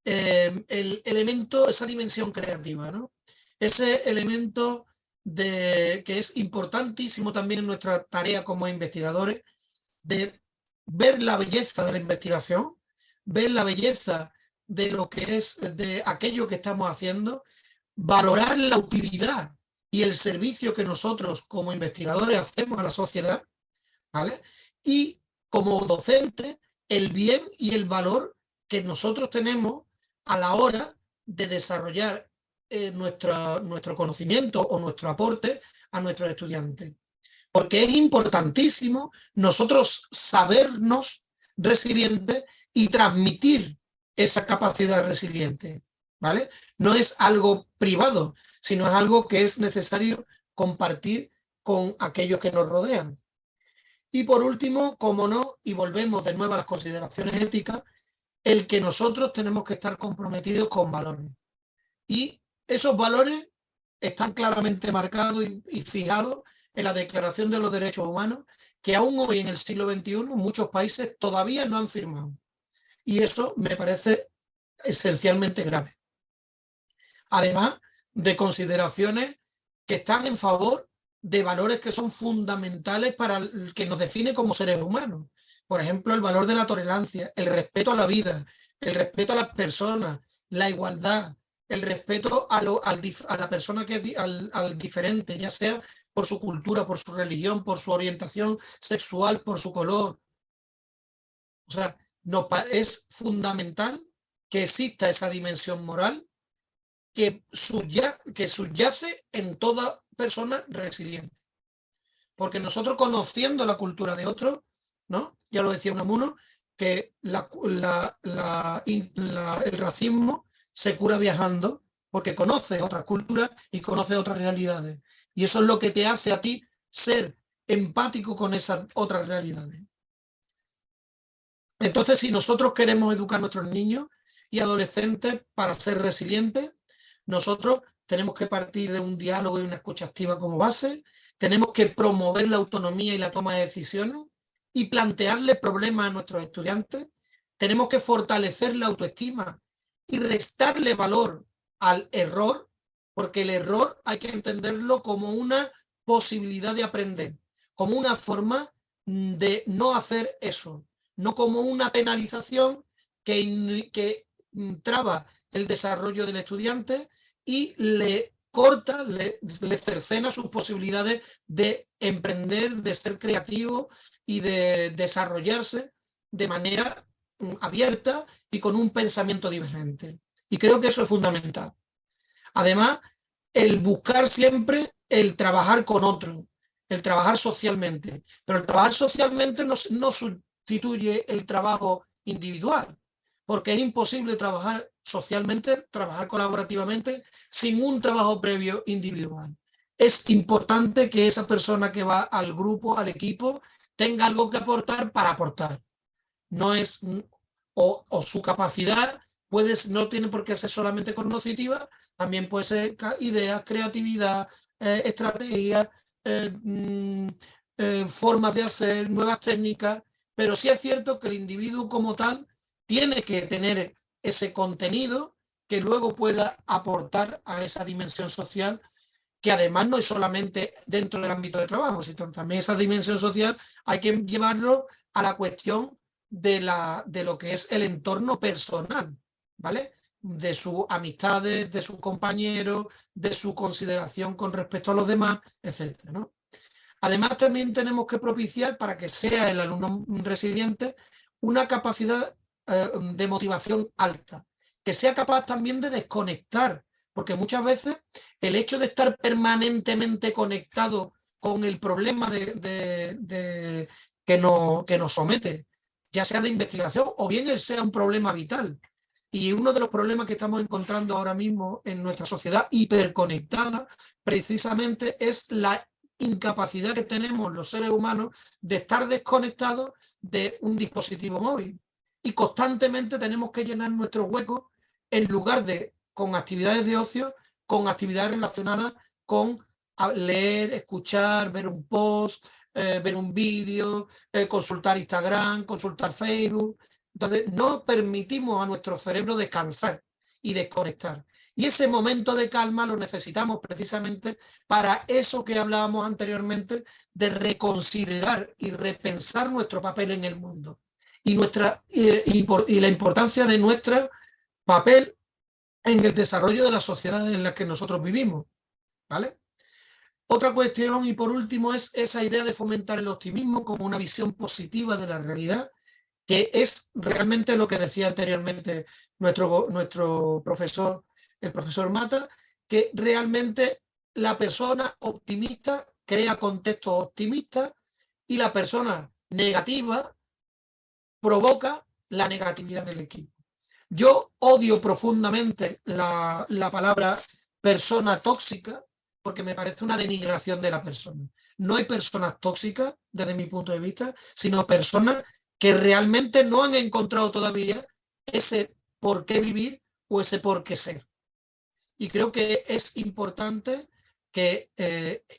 el elemento, esa dimensión creativa, ¿no? Ese elemento que es importantísimo también en nuestra tarea como investigadores, de ver la belleza de la investigación, ver la belleza de lo que es, de aquello que estamos haciendo, valorar la utilidad y el servicio que nosotros como investigadores hacemos a la sociedad, ¿vale? Y como docente, el bien y el valor que nosotros tenemos a la hora de desarrollar nuestro conocimiento o nuestro aporte a nuestros estudiantes. Porque es importantísimo nosotros sabernos resilientes y transmitir esa capacidad resiliente, ¿vale? No es algo privado, sino es algo que es necesario compartir con aquellos que nos rodean. Y por último, como no, y volvemos de nuevo a las consideraciones éticas, el que nosotros tenemos que estar comprometidos con valores. Y esos valores están claramente marcados y fijados en la Declaración de los Derechos Humanos, que aún hoy en el siglo XXI muchos países todavía no han firmado. Y eso me parece esencialmente grave. Además de consideraciones que están en favor de valores que son fundamentales para el que nos define como seres humanos. Por ejemplo, el valor de la tolerancia, el respeto a la vida, el respeto a las personas, la igualdad, el respeto a la persona que es al diferente, ya sea por su cultura, por su religión, por su orientación sexual, por su color. O sea, es fundamental que exista esa dimensión moral que subyace en toda persona resiliente. Porque nosotros, conociendo la cultura de otros, ¿no? Ya lo decía Unamuno, que el racismo se cura viajando porque conoces otras culturas y conoces otras realidades. Y eso es lo que te hace a ti ser empático con esas otras realidades. Entonces, si nosotros queremos educar a nuestros niños y adolescentes para ser resilientes, nosotros tenemos que partir de un diálogo y una escucha activa como base, tenemos que promover la autonomía y la toma de decisiones y plantearle problemas a nuestros estudiantes, tenemos que fortalecer la autoestima y restarle valor al error, porque el error hay que entenderlo como una posibilidad de aprender, como una forma de no hacer eso, no como una penalización que traba el desarrollo del estudiante y le corta, le cercena sus posibilidades de emprender, de ser creativo y de desarrollarse de manera abierta y con un pensamiento divergente. Y creo que eso es fundamental. Además, el buscar siempre el trabajar con otros, el trabajar socialmente. Pero el trabajar socialmente no sustituye el trabajo individual, porque es imposible trabajar socialmente, trabajar colaborativamente, sin un trabajo previo individual. Es importante que esa persona que va al grupo, al equipo, tenga algo que aportar para aportar. No es, o su capacidad no tiene por qué ser solamente cognitiva, también puede ser ideas, creatividad, estrategias, formas de hacer, nuevas técnicas, pero sí es cierto que el individuo como tal tiene que tener ese contenido que luego pueda aportar a esa dimensión social, que además no es solamente dentro del ámbito de trabajo, sino también esa dimensión social hay que llevarlo a la cuestión de lo que es el entorno personal, ¿vale? De sus amistades, de sus compañeros, de su consideración con respecto a los demás, etcétera, ¿no? Además, también tenemos que propiciar, para que sea el alumno resiliente, una capacidad de motivación alta, que sea capaz también de desconectar, porque muchas veces el hecho de estar permanentemente conectado con el problema que nos somete ya sea de investigación o bien él sea un problema vital. Y uno de los problemas que estamos encontrando ahora mismo en nuestra sociedad hiperconectada precisamente es la incapacidad que tenemos los seres humanos de estar desconectados de un dispositivo móvil. Y constantemente tenemos que llenar nuestros huecos en lugar de con actividades de ocio, con actividades relacionadas con leer, escuchar, ver un post, ver un vídeo, consultar Instagram, consultar Facebook. Entonces, no permitimos a nuestro cerebro descansar y desconectar. Y ese momento de calma lo necesitamos precisamente para eso que hablábamos anteriormente, de reconsiderar y repensar nuestro papel en el mundo y la importancia de nuestro papel en el desarrollo de la sociedad en la que nosotros vivimos, ¿vale? Otra cuestión, y por último, es esa idea de fomentar el optimismo como una visión positiva de la realidad, que es realmente lo que decía anteriormente nuestro profesor, el profesor Mata, que realmente la persona optimista crea contextos optimistas y la persona negativa provoca la negatividad del equipo. Yo odio profundamente la palabra persona tóxica porque me parece una denigración de la persona. No hay personas tóxicas desde mi punto de vista, sino personas que realmente no han encontrado todavía ese por qué vivir o ese por qué ser. Y creo que es importante que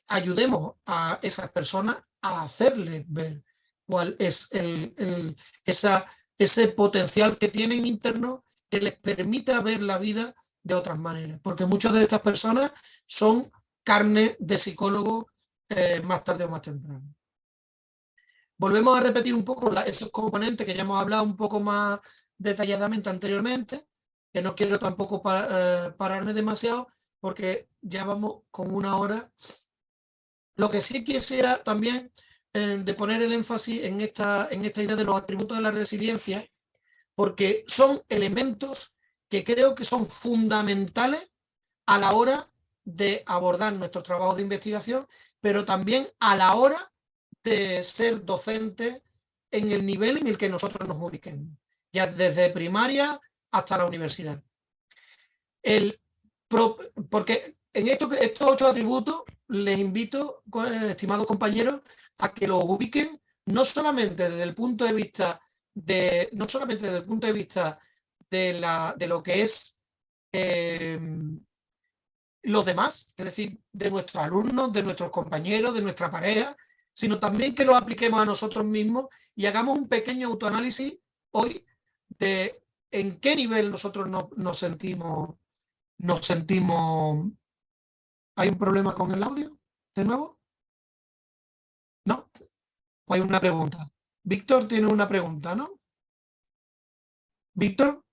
ayudemos a esas personas a hacerles ver cuál es ese potencial que tienen interno que les permita ver la vida de otras maneras. Porque muchas de estas personas son carne de psicólogo más tarde o más temprano. Volvemos a repetir un poco esos componentes que ya hemos hablado un poco más detalladamente anteriormente, que no quiero tampoco pararme demasiado porque ya vamos con 1 hora. Lo que sí quisiera también de poner el énfasis en esta idea de los atributos de la resiliencia, porque son elementos que creo que son fundamentales a la hora de abordar nuestros trabajos de investigación, pero también a la hora de ser docentes en el nivel en el que nosotros nos ubiquemos, ya desde primaria hasta la universidad. Porque en estos 8 atributos les invito, estimados compañeros, a que los ubiquen no solamente desde el punto de vista de lo que es los demás, es decir, de nuestros alumnos, de nuestros compañeros, de nuestra pareja, sino también que los apliquemos a nosotros mismos y hagamos un pequeño autoanálisis hoy de en qué nivel nosotros nos sentimos. ¿Hay un problema con el audio? ¿De nuevo? ¿No? ¿O hay una pregunta? Víctor tiene una pregunta, ¿no? ¿Víctor?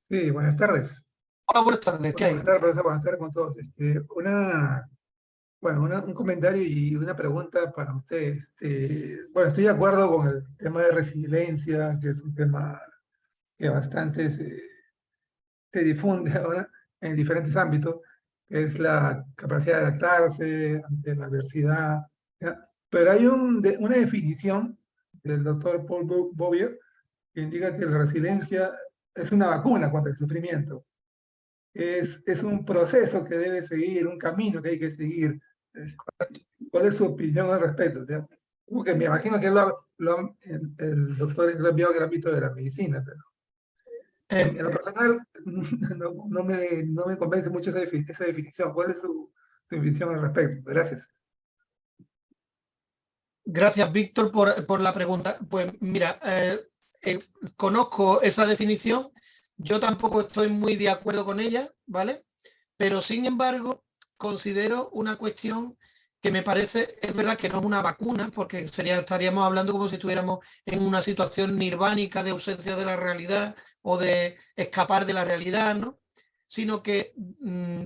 Sí, buenas tardes. Hola, buenas tardes. ¿Qué hay? Buenas tardes, profesor, buenas tardes con todos. Un comentario y una pregunta para usted. Bueno, estoy de acuerdo con el tema de resiliencia, que es un tema que bastante se difunde ahora en diferentes ámbitos, que es la capacidad de adaptarse ante la adversidad, ¿ya? Pero hay una definición del doctor Paul Bouvier que indica que la resiliencia es una vacuna contra el sufrimiento. Es un proceso que debe seguir, un camino que hay que seguir. ¿Cuál es su opinión al respecto? Porque me imagino que el doctor lo ha enviado al ámbito de la medicina, pero en lo personal no me convence mucho esa definición. ¿Cuál es su definición al respecto? Gracias. Gracias, Víctor, por la pregunta. Pues mira, conozco esa definición, yo tampoco estoy muy de acuerdo con ella, ¿vale? Pero sin embargo, considero una cuestión que me parece, es verdad que no es una vacuna, porque estaríamos hablando como si estuviéramos en una situación nirvánica de ausencia de la realidad o de escapar de la realidad, ¿no? Sino que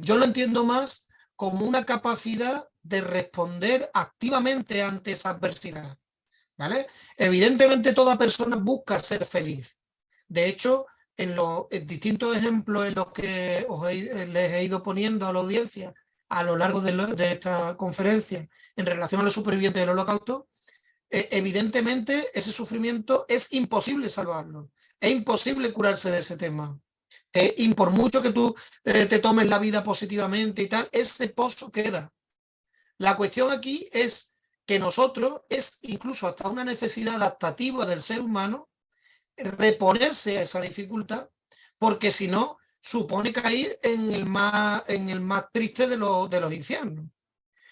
yo lo entiendo más como una capacidad de responder activamente ante esa adversidad, ¿vale? Evidentemente toda persona busca ser feliz. De hecho, en los distintos ejemplos en los que les he ido poniendo a la audiencia a lo largo de esta conferencia en relación a los supervivientes del Holocausto, evidentemente ese sufrimiento es imposible salvarlo, es imposible curarse de ese tema. Y por mucho que tú te tomes la vida positivamente y tal, ese pozo queda. La cuestión aquí es que nosotros, es incluso hasta una necesidad adaptativa del ser humano, reponerse a esa dificultad, porque si no, supone caer en el más triste de los infiernos.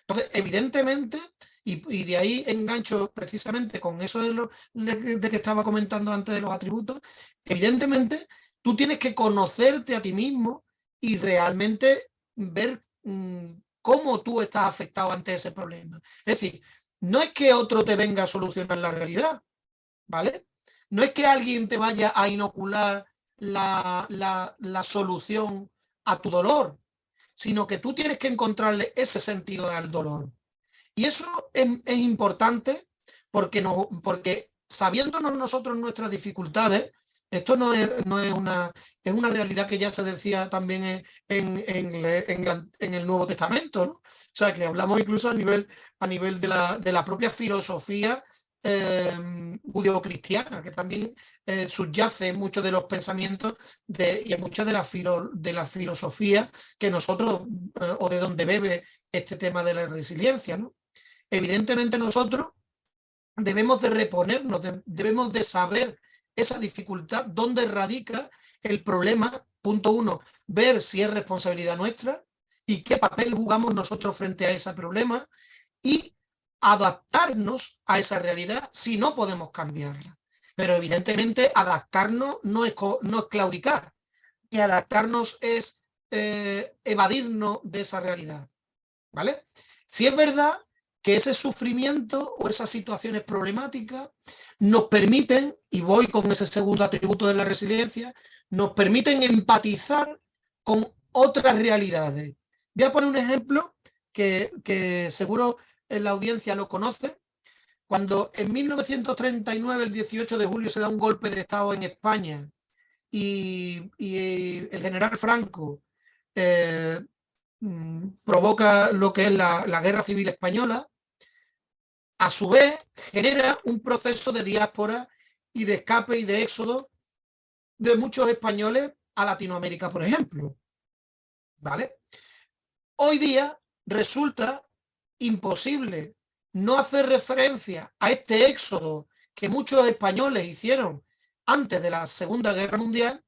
Entonces, evidentemente, y de ahí engancho precisamente con eso de que estaba comentando antes de los atributos, evidentemente tú tienes que conocerte a ti mismo y realmente ver cómo tú estás afectado ante ese problema. Es decir, no es que otro te venga a solucionar la realidad, ¿vale? No es que alguien te vaya a inocular la solución a tu dolor, sino que tú tienes que encontrarle ese sentido al dolor. Y eso es importante porque sabiéndonos nosotros nuestras dificultades, esto no es es una realidad que ya se decía también en el Nuevo Testamento, ¿no? O sea, que hablamos incluso a nivel de la propia filosofía judeocristiana, que también subyace en muchos de los pensamientos y en muchas de la filosofía que nosotros, o de donde bebe este tema de la resiliencia, ¿no? Evidentemente nosotros debemos de reponernos, debemos de saber esa dificultad, dónde radica el problema, punto uno, ver si es responsabilidad nuestra y qué papel jugamos nosotros frente a ese problema y adaptarnos a esa realidad si no podemos cambiarla. Pero evidentemente adaptarnos no es claudicar, y adaptarnos es evadirnos de esa realidad, ¿vale? Si es verdad que ese sufrimiento o esas situaciones problemáticas nos permiten, y voy con ese segundo atributo de la resiliencia, nos permiten empatizar con otras realidades. Voy a poner un ejemplo que seguro en la audiencia lo conoce. Cuando en 1939, el 18 de julio, se da un golpe de Estado en España y el general Franco provoca lo que es la Guerra Civil Española, a su vez genera un proceso de diáspora y de escape y de éxodo de muchos españoles a Latinoamérica, por ejemplo, ¿vale? Hoy día resulta imposible no hacer referencia a este éxodo que muchos españoles hicieron antes de la Segunda Guerra Mundial,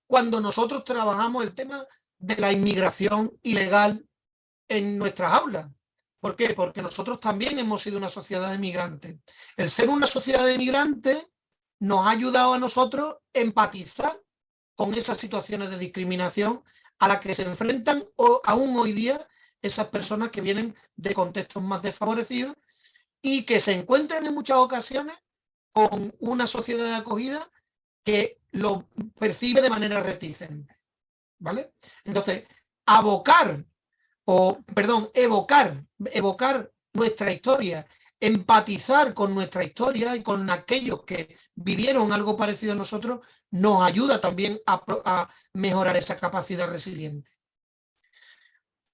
cuando nosotros trabajamos el tema de la inmigración ilegal en nuestras aulas. ¿Por qué? Porque nosotros también hemos sido una sociedad de migrantes. El ser una sociedad de migrantes nos ha ayudado a nosotros a empatizar con esas situaciones de discriminación a las que se enfrentan aún hoy día esas personas que vienen de contextos más desfavorecidos y que se encuentran en muchas ocasiones con una sociedad de acogida que lo percibe de manera reticente, ¿vale? Entonces, evocar nuestra historia, empatizar con nuestra historia y con aquellos que vivieron algo parecido a nosotros, nos ayuda también a mejorar esa capacidad resiliente.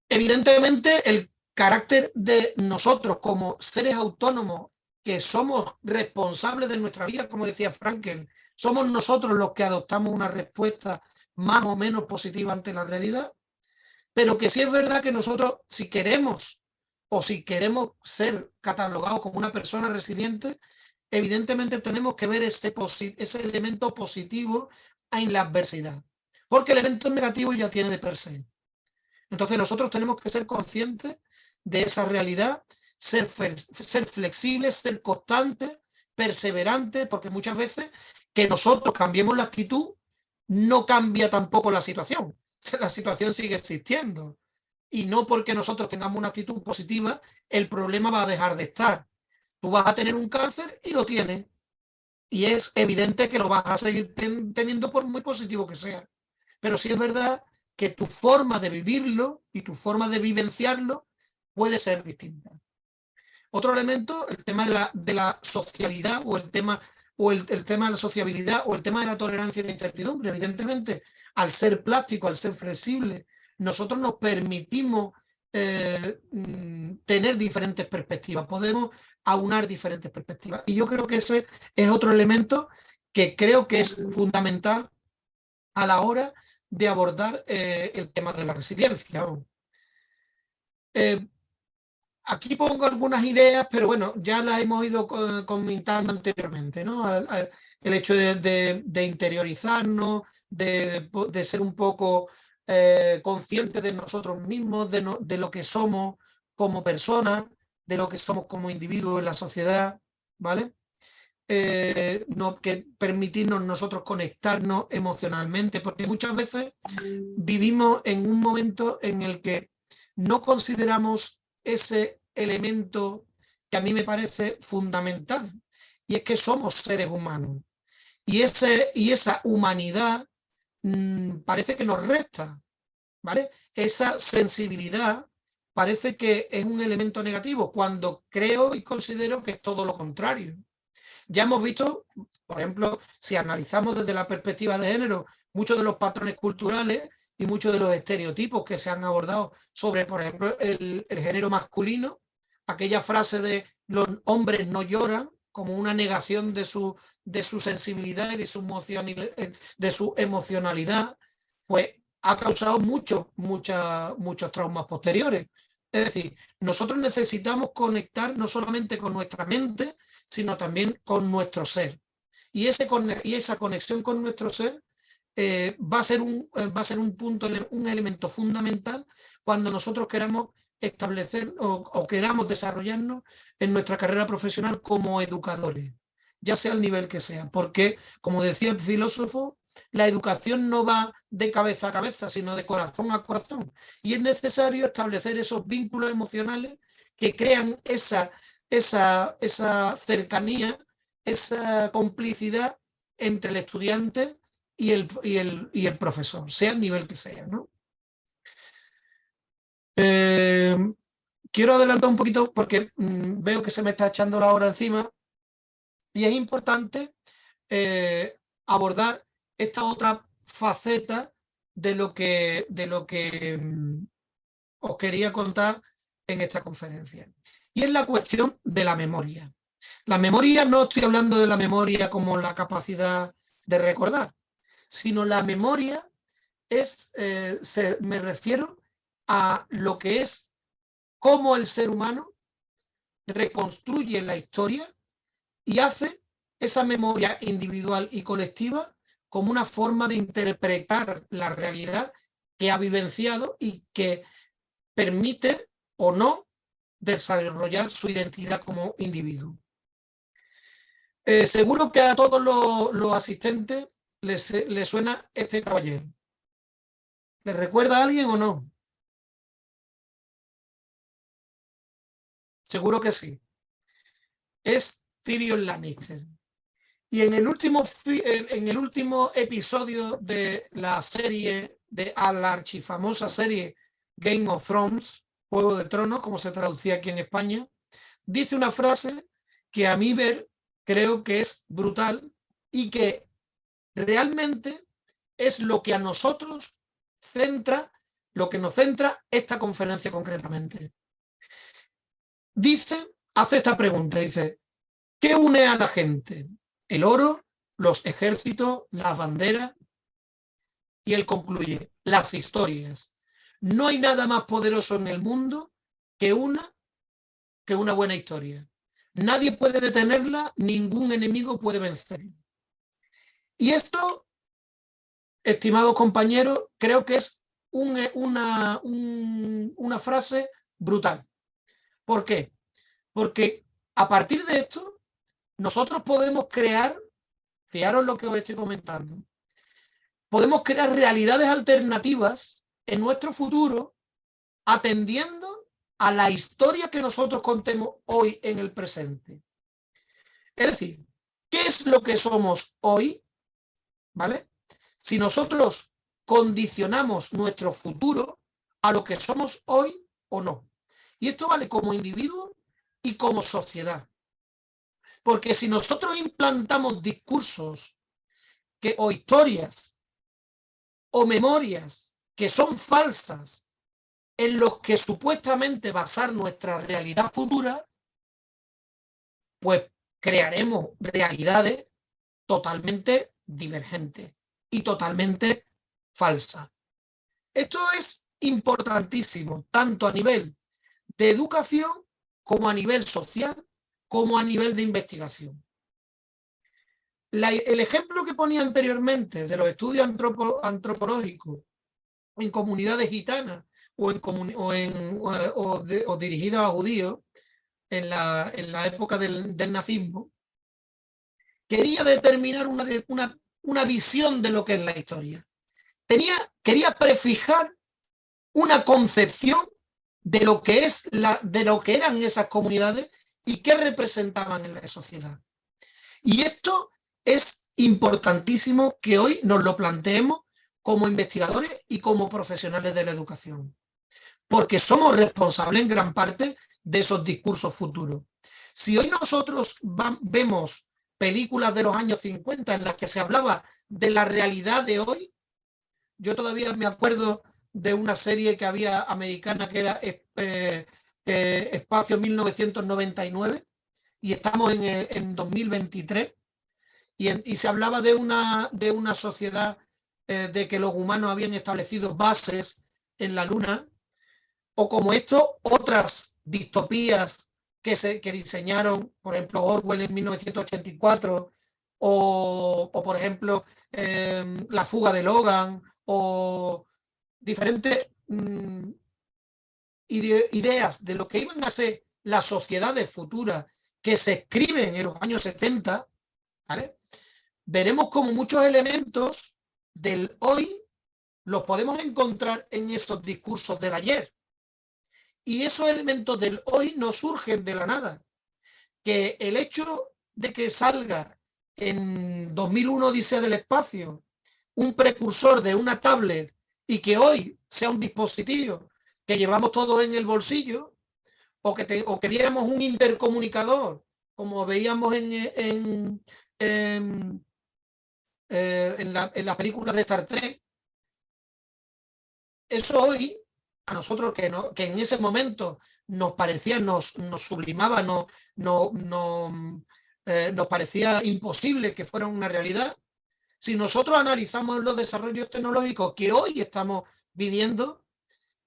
Evidentemente, el carácter de nosotros como seres autónomos, que somos responsables de nuestra vida, como decía Frankel, somos nosotros los que adoptamos una respuesta más o menos positiva ante la realidad, pero que sí es verdad que nosotros, si queremos ser catalogados como una persona resiliente, evidentemente tenemos que ver ese elemento positivo en la adversidad, porque elementos negativos ya tiene de per se. Entonces nosotros tenemos que ser conscientes de esa realidad, ser flexibles, ser constantes, perseverantes, porque muchas veces que nosotros cambiemos la actitud no cambia tampoco la situación. La situación sigue existiendo. Y no porque nosotros tengamos una actitud positiva, el problema va a dejar de estar. Tú vas a tener un cáncer y lo tienes. Y es evidente que lo vas a seguir teniendo por muy positivo que sea. Pero sí es verdad que tu forma de vivirlo y tu forma de vivenciarlo puede ser distinta. Otro elemento, el tema de la socialidad o el tema de la sociabilidad o el tema de la tolerancia y la incertidumbre. Evidentemente, al ser plástico, al ser flexible, nosotros nos permitimos tener diferentes perspectivas, podemos aunar diferentes perspectivas. Y yo creo que ese es otro elemento que creo que es fundamental a la hora de abordar el tema de la resiliencia. Aquí pongo algunas ideas, pero bueno, ya las hemos ido comentando anteriormente, ¿no? El hecho de interiorizarnos, de ser un poco conscientes de nosotros mismos, de lo que somos como personas, de lo que somos como individuos en la sociedad, ¿vale? No, que permitirnos nosotros conectarnos emocionalmente, porque muchas veces vivimos en un momento en el que no consideramos ese elemento que a mí me parece fundamental, y es que somos seres humanos, y esa humanidad parece que nos resta, ¿vale? Esa sensibilidad parece que es un elemento negativo, cuando creo y considero que es todo lo contrario. Ya hemos visto, por ejemplo, si analizamos desde la perspectiva de género, muchos de los patrones culturales y muchos de los estereotipos que se han abordado sobre, por ejemplo, el género masculino, aquella frase de los hombres no lloran como una negación de su sensibilidad y de su emocionalidad, pues ha causado muchos traumas posteriores. Es decir, nosotros necesitamos conectar no solamente con nuestra mente, sino también con nuestro ser. Y esa conexión con nuestro ser va a ser un punto, un elemento fundamental cuando nosotros queramos establecer o queramos desarrollarnos en nuestra carrera profesional como educadores, ya sea el nivel que sea. Porque, como decía el filósofo, la educación no va de cabeza a cabeza, sino de corazón a corazón. Y es necesario establecer esos vínculos emocionales que crean esa cercanía, esa complicidad entre el estudiante y el profesor, sea el nivel que sea, ¿no? Quiero adelantar un poquito porque veo que se me está echando la hora encima, y es importante abordar esta otra faceta de lo que os quería contar en esta conferencia. Y es la cuestión de la memoria. La memoria, no estoy hablando de la memoria como la capacidad de recordar, sino la memoria es, me refiero a lo que es cómo el ser humano reconstruye la historia y hace esa memoria individual y colectiva como una forma de interpretar la realidad que ha vivenciado y que permite o no desarrollar su identidad como individuo. Seguro que a todos los asistentes les suena este caballero. ¿Les recuerda a alguien o no? Seguro que sí. Es Tyrion Lannister. Y en el último episodio de la serie, de la archifamosa serie Game of Thrones, Juego de Tronos, como se traducía aquí en España, dice una frase que a mí creo que es brutal y que realmente es lo que a nosotros lo que nos centra esta conferencia concretamente. Hace esta pregunta, dice, ¿qué une a la gente? El oro, los ejércitos, las banderas. Y él concluye, las historias. No hay nada más poderoso en el mundo que una buena historia. Nadie puede detenerla, ningún enemigo puede vencerla. Y esto, estimados compañeros, creo que es una frase brutal. ¿Por qué? Porque a partir de esto, nosotros podemos crear, fijaros lo que os estoy comentando, podemos crear realidades alternativas en nuestro futuro atendiendo a la historia que nosotros contemos hoy en el presente. Es decir, ¿qué es lo que somos hoy? ¿Vale? Si nosotros condicionamos nuestro futuro a lo que somos hoy o no. Y esto vale como individuo y como sociedad. Porque si nosotros implantamos discursos o historias o memorias que son falsas en los que supuestamente basar nuestra realidad futura, pues crearemos realidades totalmente divergentes y totalmente falsas. Esto es importantísimo, tanto a nivel de educación como a nivel social, como a nivel de investigación. El ejemplo que ponía anteriormente de los estudios antropológicos en comunidades gitanas o dirigidos a judíos en la época del nazismo, quería determinar una visión de lo que es la historia. Quería prefijar una concepción de lo que eran esas comunidades y qué representaban en la sociedad. Y esto es importantísimo que hoy nos lo planteemos como investigadores y como profesionales de la educación, porque somos responsables en gran parte de esos discursos futuros. Si hoy nosotros vemos películas de los años 50 en las que se hablaba de la realidad de hoy, yo todavía me acuerdo de una serie que había americana que era Espacio 1999 y estamos en 2023 y se hablaba de una sociedad de que los humanos habían establecido bases en la Luna, o como esto, otras distopías que diseñaron, por ejemplo, Orwell en 1984, o por ejemplo, La fuga de Logan, o diferentes ideas de lo que iban a ser las sociedades futuras que se escriben en los años 70, ¿vale? Veremos como muchos elementos del hoy los podemos encontrar en esos discursos del ayer. Y esos elementos del hoy no surgen de la nada. Que el hecho de que salga en 2001 Odisea del Espacio un precursor de una tablet y que hoy sea un dispositivo que llevamos todos en el bolsillo, o que viéramos un intercomunicador, como veíamos en la película de Star Trek, eso hoy, a nosotros que en ese momento nos parecía, nos sublimaba, nos parecía imposible que fuera una realidad. Si nosotros analizamos los desarrollos tecnológicos que hoy estamos viviendo,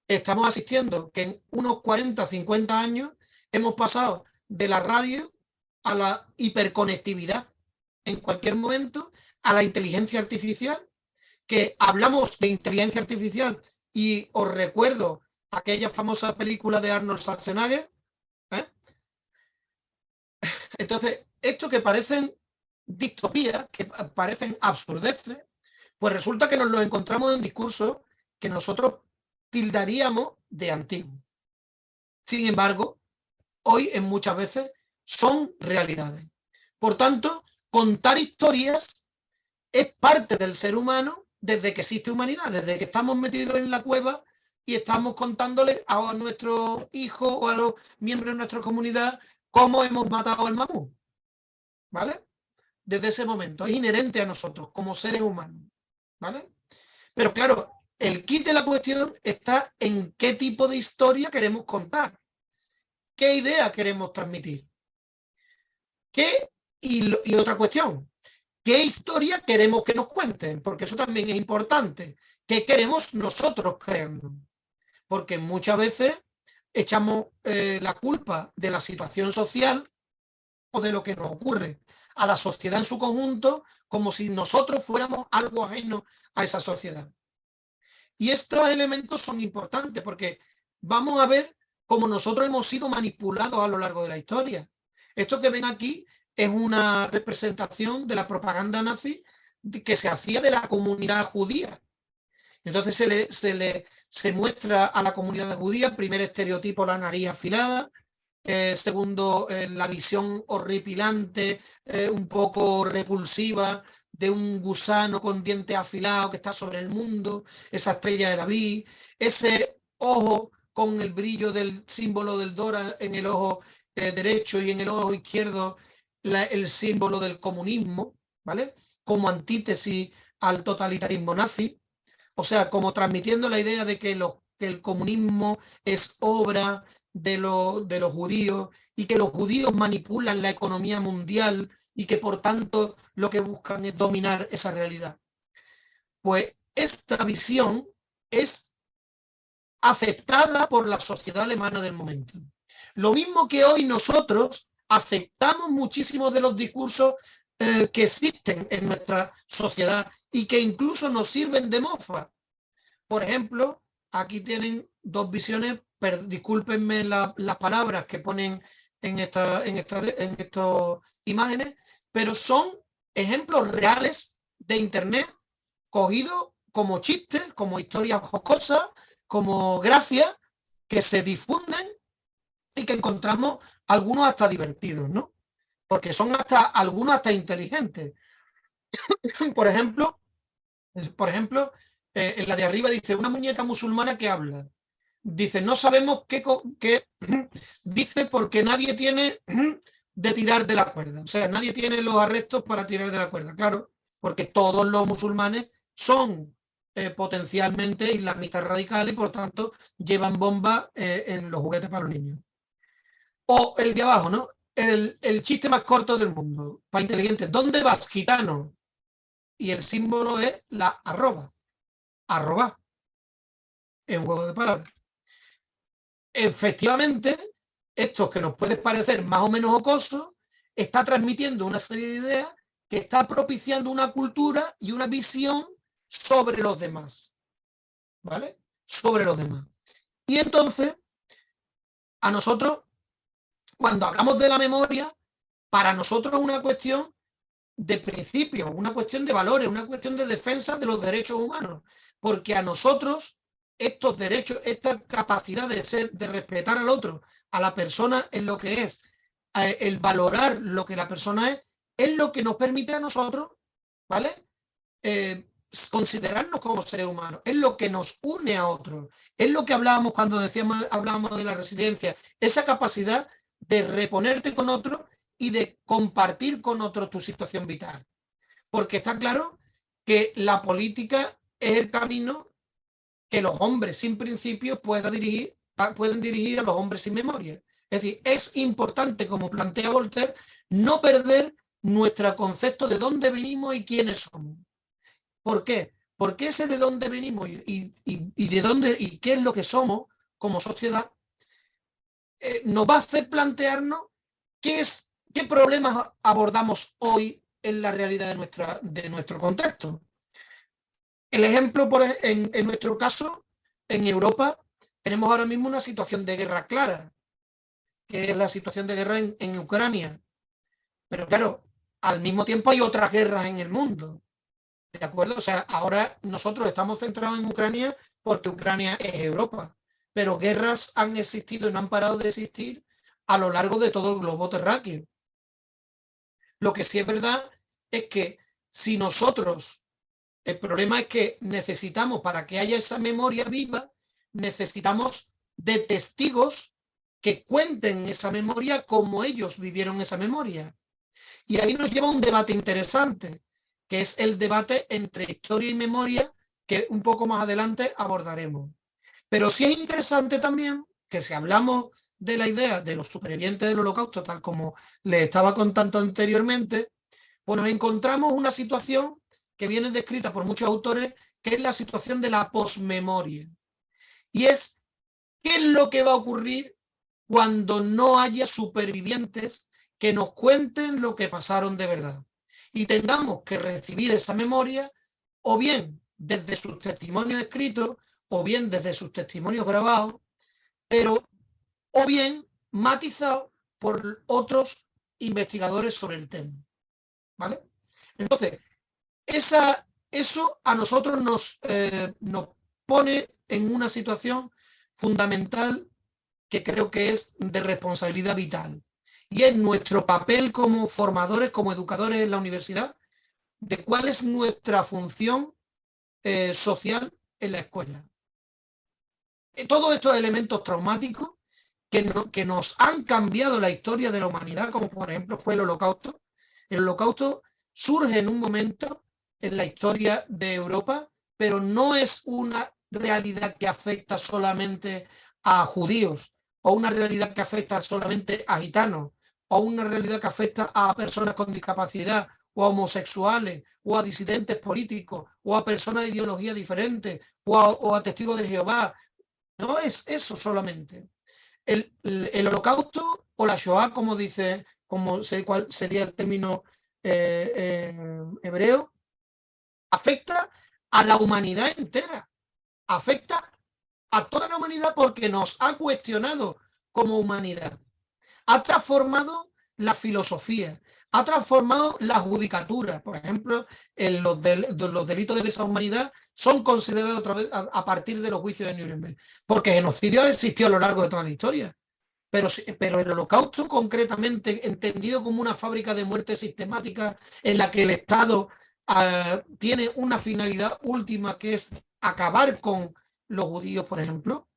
estamos asistiendo que en unos 40, 50 años hemos pasado de la radio a la hiperconectividad en cualquier momento, a la inteligencia artificial, que hablamos de inteligencia artificial y os recuerdo aquella famosa película de Arnold Schwarzenegger. Entonces, esto que parecen distopías, que parecen absurdeces, pues resulta que nos lo encontramos en discursos que nosotros tildaríamos de antiguos. Sin embargo, hoy en muchas veces son realidades. Por tanto, contar historias es parte del ser humano desde que existe humanidad, desde que estamos metidos en la cueva y estamos contándole a nuestros hijos o a los miembros de nuestra comunidad cómo hemos matado al mamut, ¿vale? Desde ese momento, es inherente a nosotros como seres humanos, ¿vale? Pero claro, el kit de la cuestión está en qué tipo de historia queremos contar, qué idea queremos transmitir, y otra cuestión, ¿qué historia queremos que nos cuenten? Porque eso también es importante. ¿Qué queremos nosotros creernos? Porque muchas veces echamos la culpa de la situación social o de lo que nos ocurre a la sociedad en su conjunto, como si nosotros fuéramos algo ajeno a esa sociedad. Y estos elementos son importantes porque vamos a ver cómo nosotros hemos sido manipulados a lo largo de la historia. Esto que ven aquí es una representación de la propaganda nazi que se hacía de la comunidad judía. Entonces se muestra a la comunidad judía, primer estereotipo, la nariz afilada, segundo, la visión horripilante, un poco repulsiva, de un gusano con dientes afilados que está sobre el mundo, esa estrella de David, ese ojo con el brillo del símbolo del Dora en el ojo derecho y en el ojo izquierdo el símbolo del comunismo, ¿vale? Como antítesis al totalitarismo nazi, o sea, como transmitiendo la idea de que los que el comunismo es obra de los judíos y que los judíos manipulan la economía mundial y que por tanto lo que buscan es dominar esa realidad. Pues esta visión es aceptada por la sociedad alemana del momento. Lo mismo que hoy nosotros aceptamos muchísimos de los discursos que existen en nuestra sociedad y que incluso nos sirven de mofa. Por ejemplo, aquí tienen dos visiones, discúlpenme las palabras que ponen en estas imágenes, pero son ejemplos reales de Internet cogidos como chistes, como historias jocosas, como gracias que se difunden y que encontramos algunos hasta divertidos, ¿no? Porque son algunos hasta inteligentes. Por ejemplo, en la de arriba dice una muñeca musulmana que habla. Dice, no sabemos qué dice porque nadie tiene de tirar de la cuerda. O sea, nadie tiene los arrestos para tirar de la cuerda. Claro, porque todos los musulmanes son potencialmente islamistas radicales y por tanto llevan bombas en los juguetes para los niños. O el de abajo, ¿no? El chiste más corto del mundo, para inteligentes. ¿Dónde vas, gitano? Y el símbolo es la arroba. Arroba. Es un juego de palabras. Efectivamente, esto que nos puede parecer más o menos jocoso, está transmitiendo una serie de ideas que está propiciando una cultura y una visión sobre los demás. ¿Vale? Sobre los demás. Y entonces, a nosotros, cuando hablamos de la memoria, para nosotros es una cuestión de principios, una cuestión de valores, una cuestión de defensa de los derechos humanos, porque a nosotros estos derechos, esta capacidad de respetar al otro, a la persona en lo que es, el valorar lo que la persona es lo que nos permite a nosotros, ¿vale? Considerarnos como seres humanos, es lo que nos une a otros, es lo que hablábamos cuando hablábamos de la resiliencia, esa capacidad de reponerte con otros y de compartir con otros tu situación vital. Porque está claro que la política es el camino que los hombres sin principios pueden dirigir a los hombres sin memoria. Es decir, es importante, como plantea Voltaire, no perder nuestro concepto de dónde venimos y quiénes somos. ¿Por qué? Porque ese de dónde venimos y de dónde y qué es lo que somos como sociedad nos va a hacer plantearnos qué problemas abordamos hoy en la realidad de nuestro contexto. El ejemplo, en nuestro caso, en Europa, tenemos ahora mismo una situación de guerra clara, que es la situación de guerra en Ucrania. Pero claro, al mismo tiempo hay otras guerras en el mundo. ¿De acuerdo? O sea, ahora nosotros estamos centrados en Ucrania porque Ucrania es Europa. Pero guerras han existido y no han parado de existir a lo largo de todo el globo terráqueo. Lo que sí es verdad es que si nosotros, el problema es que necesitamos, para que haya esa memoria viva, necesitamos de testigos que cuenten esa memoria como ellos vivieron esa memoria. Y ahí nos lleva a un debate interesante, que es el debate entre historia y memoria, que un poco más adelante abordaremos. Pero sí es interesante también que si hablamos de la idea de los supervivientes del Holocausto, tal como les estaba contando anteriormente, pues nos encontramos una situación que viene descrita por muchos autores, que es la situación de la posmemoria. Y es, ¿qué es lo que va a ocurrir cuando no haya supervivientes que nos cuenten lo que pasaron de verdad? Y tengamos que recibir esa memoria, o bien desde sus testimonios escritos, o bien desde sus testimonios grabados, pero o bien matizado por otros investigadores sobre el tema. ¿Vale? Entonces, eso a nosotros nos pone en una situación fundamental que creo que es de responsabilidad vital. Y es nuestro papel como formadores, como educadores en la universidad, de cuál es nuestra función social en la escuela. Todos estos elementos traumáticos que nos han cambiado la historia de la humanidad, como por ejemplo fue el Holocausto. El Holocausto surge en un momento en la historia de Europa, pero no es una realidad que afecta solamente a judíos, o una realidad que afecta solamente a gitanos, o una realidad que afecta a personas con discapacidad, o a homosexuales, o a disidentes políticos, o a personas de ideología diferente, o a testigos de Jehová. No es eso solamente. El holocausto o la Shoah, como dice, como sé cuál sería el término hebreo, afecta a la humanidad entera, afecta a toda la humanidad porque nos ha cuestionado como humanidad. Ha transformado la filosofía, ha transformado la judicatura. Por ejemplo, los delitos de lesa humanidad son considerados a partir de los juicios de Nuremberg, porque genocidio ha existido a lo largo de toda la historia. Pero el holocausto concretamente, entendido como una fábrica de muerte sistemática en la que el Estado tiene una finalidad última, que es acabar con los judíos, por ejemplo,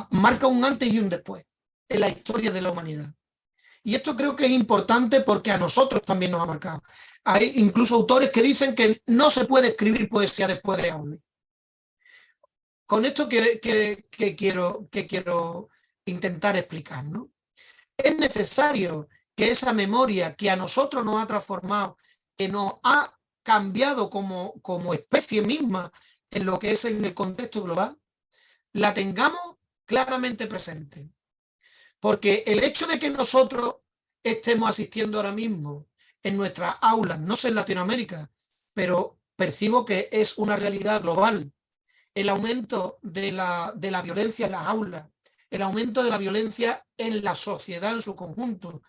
marca un antes y un después en la historia de la humanidad. Y esto creo que es importante porque a nosotros también nos ha marcado. Hay incluso autores que dicen que no se puede escribir poesía después de Auschwitz. Con esto que quiero intentar explicar, ¿no? Es necesario que esa memoria que a nosotros nos ha transformado, que nos ha cambiado como especie misma en lo que es en el contexto global, la tengamos claramente presente. Porque el hecho de que nosotros estemos asistiendo ahora mismo en nuestras aulas, no sé en Latinoamérica, pero percibo que es una realidad global, el aumento de la violencia en las aulas, el aumento de la violencia en la sociedad en su conjunto,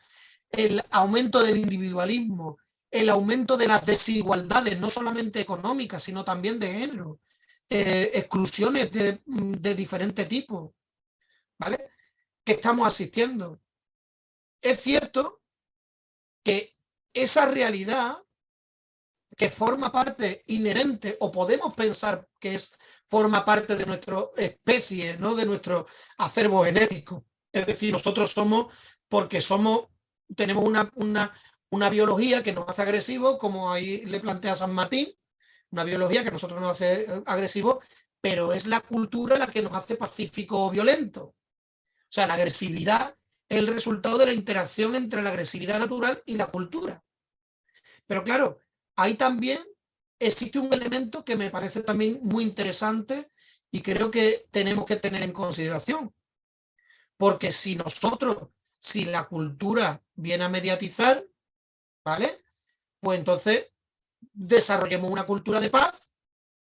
el aumento del individualismo, el aumento de las desigualdades, no solamente económicas, sino también de género, exclusiones de diferentes tipos, ¿vale?, que estamos asistiendo. Es cierto que esa realidad, que forma parte inherente, o podemos pensar que forma parte de nuestra especie, ¿no?, de nuestro acervo genético. Es decir, nosotros somos, porque tenemos una biología que nos hace agresivos, como ahí le plantea San Martín, una biología que a nosotros nos hace agresivos, pero es la cultura la que nos hace pacíficos o violentos. O sea, la agresividad es el resultado de la interacción entre la agresividad natural y la cultura. Pero claro, ahí también existe un elemento que me parece también muy interesante y creo que tenemos que tener en consideración. Porque si la cultura viene a mediatizar, ¿vale?, pues entonces desarrollemos una cultura de paz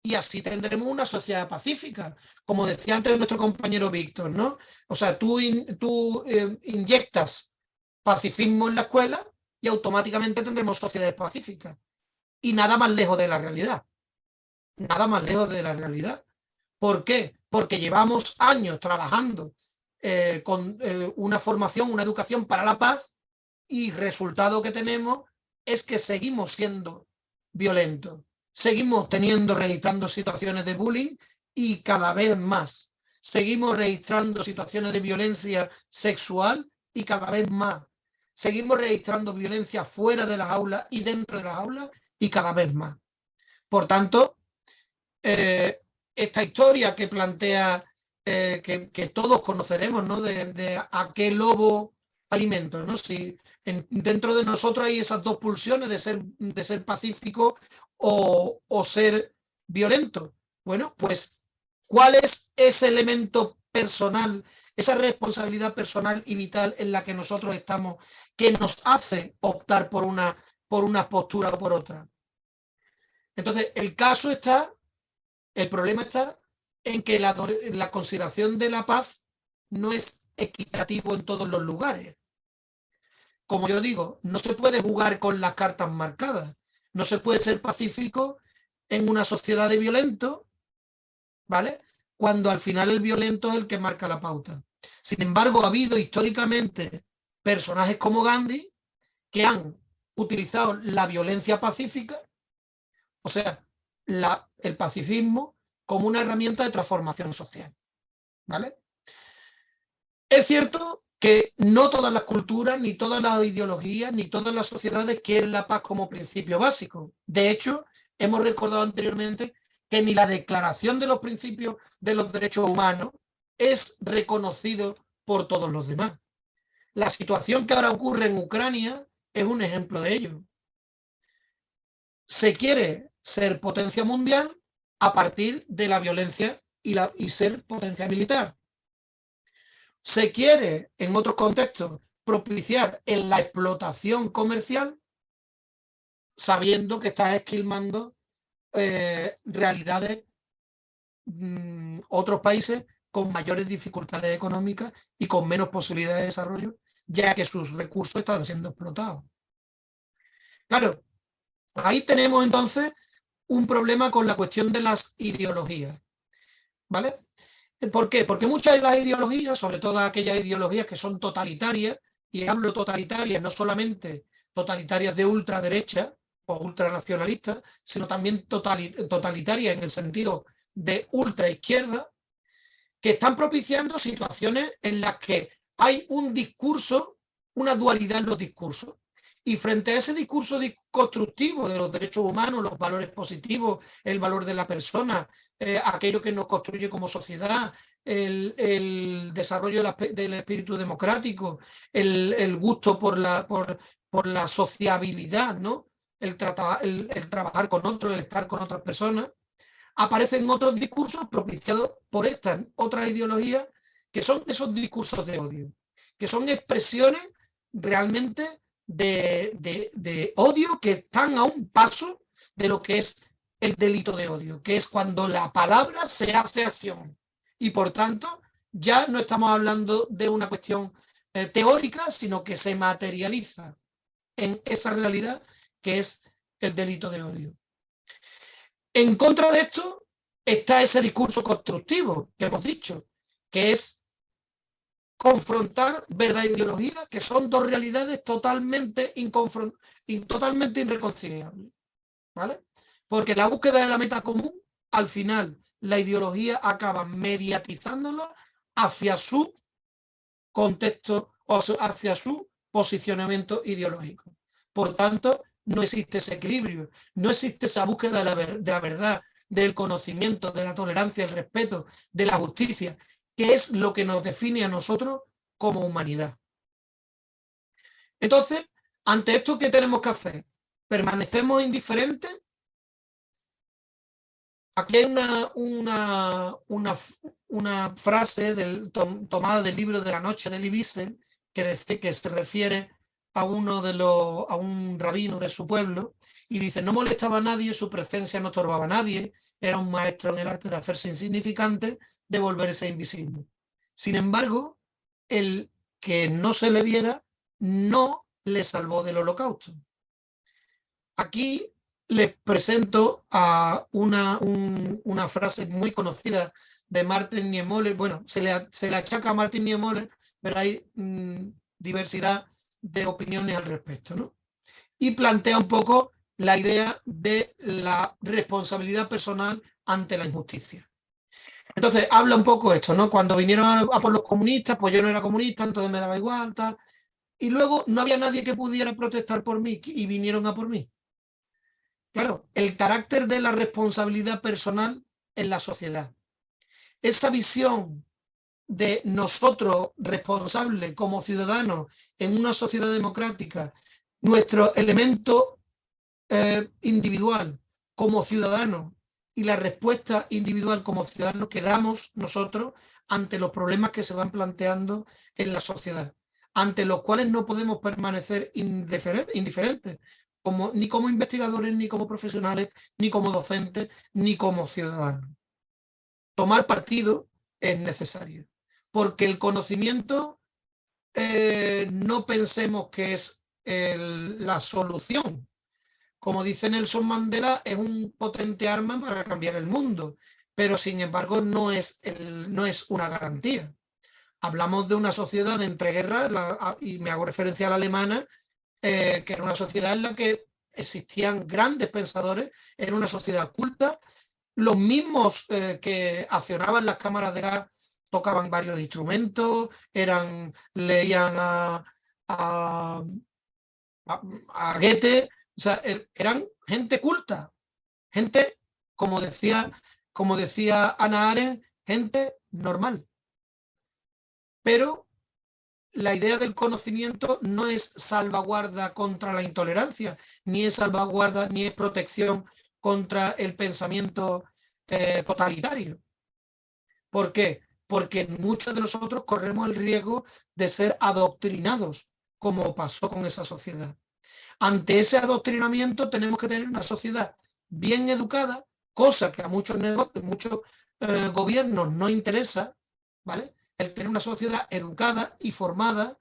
y así tendremos una sociedad pacífica. Como decía antes nuestro compañero Víctor, ¿no? O sea, tú inyectas pacifismo en la escuela y automáticamente tendremos sociedades pacíficas. Y nada más lejos de la realidad. Nada más lejos de la realidad. ¿Por qué? Porque llevamos años trabajando con una formación, una educación para la paz, y el resultado que tenemos es que seguimos siendo violentos. Seguimos registrando situaciones de bullying y cada vez más. Seguimos registrando situaciones de violencia sexual y cada vez más. Seguimos registrando violencia fuera de las aulas y dentro de las aulas y cada vez más. Por tanto, esta historia que plantea, que todos conoceremos, ¿no?, de a qué lobo alimento, ¿no? Si dentro de nosotros hay esas dos pulsiones de ser pacífico o ser violento. Bueno, pues, ¿cuál es ese elemento personal, esa responsabilidad personal y vital en la que nosotros estamos, que nos hace optar por una postura o por otra? Entonces, el problema está en que la consideración de la paz no es equitativo en todos los lugares. Como yo digo, no se puede jugar con las cartas marcadas. No se puede ser pacífico en una sociedad de violentos, ¿vale?, cuando al final el violento es el que marca la pauta. Sin embargo, ha habido históricamente personajes como Gandhi que han utilizado la violencia pacífica, o sea, el pacifismo, como una herramienta de transformación social, ¿vale? Es cierto que no todas las culturas, ni todas las ideologías, ni todas las sociedades quieren la paz como principio básico. De hecho, hemos recordado anteriormente que ni la Declaración de los Principios de los Derechos Humanos es reconocido por todos los demás. La situación que ahora ocurre en Ucrania es un ejemplo de ello. Se quiere ser potencia mundial a partir de la violencia y ser potencia militar. Se quiere, en otros contextos, propiciar en la explotación comercial, sabiendo que está esquilmando realidades, otros países con mayores dificultades económicas y con menos posibilidades de desarrollo, ya que sus recursos están siendo explotados. Claro, ahí tenemos entonces un problema con la cuestión de las ideologías, ¿vale? ¿Por qué? Porque muchas de las ideologías, sobre todo aquellas ideologías que son totalitarias, y hablo totalitarias no solamente totalitarias de ultraderecha o ultranacionalistas, sino también totalitarias en el sentido de ultraizquierda, que están propiciando situaciones en las que hay un discurso, una dualidad en los discursos. Y frente a ese discurso constructivo de los derechos humanos, los valores positivos, el valor de la persona, aquello que nos construye como sociedad, el desarrollo del espíritu democrático, el gusto por la sociabilidad, ¿no? el trabajar con otros, el estar con otras personas, aparecen otros discursos propiciados por estas otras ideologías, que son esos discursos de odio, que son expresiones realmente de odio que están a un paso de lo que es el delito de odio, que es cuando la palabra se hace acción. Y por tanto, ya no estamos hablando de una cuestión teórica, sino que se materializa en esa realidad que es el delito de odio. En contra de esto está ese discurso constructivo que hemos dicho, que es confrontar verdad e ideología, que son dos realidades totalmente irreconciliables, ¿vale? Porque la búsqueda de la meta común, al final, la ideología acaba mediatizándola hacia su contexto o hacia su posicionamiento ideológico. Por tanto, no existe ese equilibrio, no existe esa búsqueda de la verdad, del conocimiento, de la tolerancia, el respeto, de la justicia, que es lo que nos define a nosotros como humanidad. Entonces, ante esto, ¿qué tenemos que hacer? ¿Permanecemos indiferentes? Aquí hay una frase tomada del libro de la noche de Elie Wiesel, que se refiere a un rabino de su pueblo, y dice: no molestaba a nadie, su presencia no estorbaba a nadie, era un maestro en el arte de hacerse insignificante, de volverse invisible. Sin embargo, el que no se le viera no le salvó del holocausto. Aquí les presento a una frase muy conocida de Martin Niemöller. Bueno, se le achaca a Martin Niemöller, pero hay diversidad de opiniones al respecto, ¿no? Y plantea un poco la idea de la responsabilidad personal ante la injusticia. Entonces, habla un poco esto, ¿no? Cuando vinieron a por los comunistas, pues yo no era comunista, entonces me daba igual, tal. Y luego no había nadie que pudiera protestar por mí y vinieron a por mí. Claro, el carácter de la responsabilidad personal en la sociedad. Esa visión de nosotros responsables como ciudadanos en una sociedad democrática, nuestro elemento individual como ciudadanos y la respuesta individual como ciudadanos que damos nosotros ante los problemas que se van planteando en la sociedad, ante los cuales no podemos permanecer indiferentes, ni como investigadores, ni como profesionales, ni como docentes, ni como ciudadanos. Tomar partido es necesario, porque el conocimiento no pensemos que es la solución. Como dice Nelson Mandela, es un potente arma para cambiar el mundo, pero sin embargo no es una garantía. Hablamos de una sociedad de entreguerras, y me hago referencia a la alemana, que era una sociedad en la que existían grandes pensadores, era una sociedad culta. Los mismos que accionaban las cámaras de gas tocaban varios instrumentos, leían a Goethe, o sea, eran gente culta, gente como decía Hannah Arendt, gente normal. Pero la idea del conocimiento no es salvaguarda contra la intolerancia, ni es salvaguarda, ni es protección contra el pensamiento totalitario. ¿Por qué? Porque muchos de nosotros corremos el riesgo de ser adoctrinados, como pasó con esa sociedad. Ante ese adoctrinamiento tenemos que tener una sociedad bien educada, cosa que a muchos gobiernos no interesa, ¿vale? El tener una sociedad educada y formada,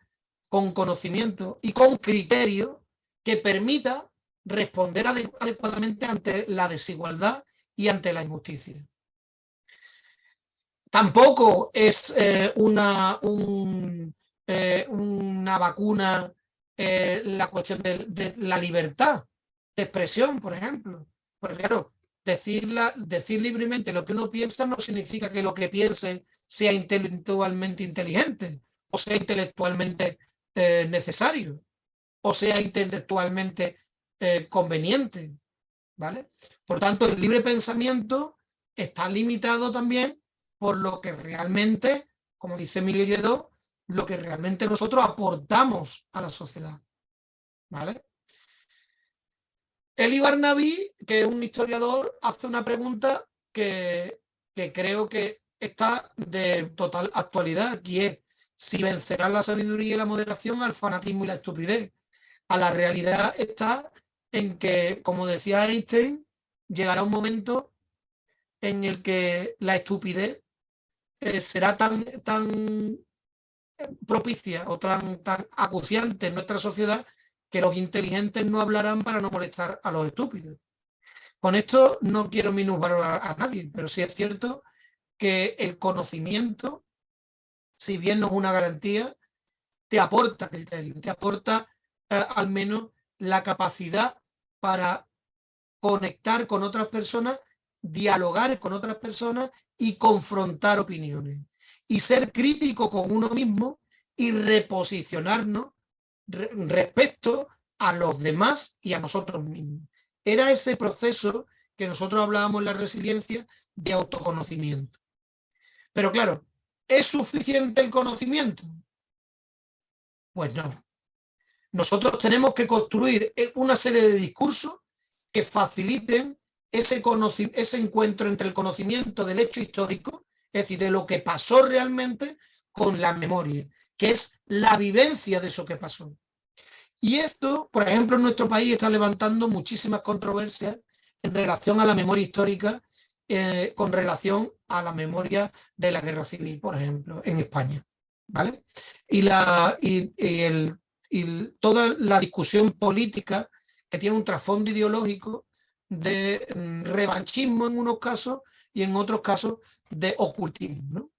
con conocimiento y con criterio que permita responder adecuadamente ante la desigualdad y ante la injusticia. Tampoco es una vacuna la cuestión de la libertad de expresión, por ejemplo. Porque claro, decir libremente lo que uno piensa no significa que lo que piense sea intelectualmente inteligente, o sea intelectualmente necesario, o sea intelectualmente conveniente, ¿vale? Por tanto, el libre pensamiento está limitado también por lo que realmente, como dice Emilio Lledó, lo que realmente nosotros aportamos a la sociedad, ¿vale? Eli Barnaby, que es un historiador, hace una pregunta que creo que está de total actualidad, que es si vencerá la sabiduría y la moderación al fanatismo y la estupidez. A la realidad está en que, como decía Einstein, llegará un momento en el que la estupidez será tan propicia o tan acuciante en nuestra sociedad que los inteligentes no hablarán para no molestar a los estúpidos. Con esto no quiero minusvalorar a nadie, pero sí es cierto que el conocimiento, si bien no es una garantía, te aporta criterio, te aporta al menos la capacidad para conectar con otras personas, dialogar con otras personas y confrontar opiniones. Y ser crítico con uno mismo y reposicionarnos respecto a los demás y a nosotros mismos. Era ese proceso que nosotros hablábamos en la resiliencia de autoconocimiento. Pero claro, ¿es suficiente el conocimiento? Pues no. Nosotros tenemos que construir una serie de discursos que faciliten ese encuentro entre el conocimiento del hecho histórico, es decir, de lo que pasó realmente, con la memoria, que es la vivencia de eso que pasó. Y esto, por ejemplo, en nuestro país está levantando muchísimas controversias en relación a la memoria histórica, con relación a la memoria de la Guerra Civil, por ejemplo, en España, ¿vale? Y toda la discusión política que tiene un trasfondo ideológico de revanchismo en unos casos y en otros casos de ocultismo, ¿no?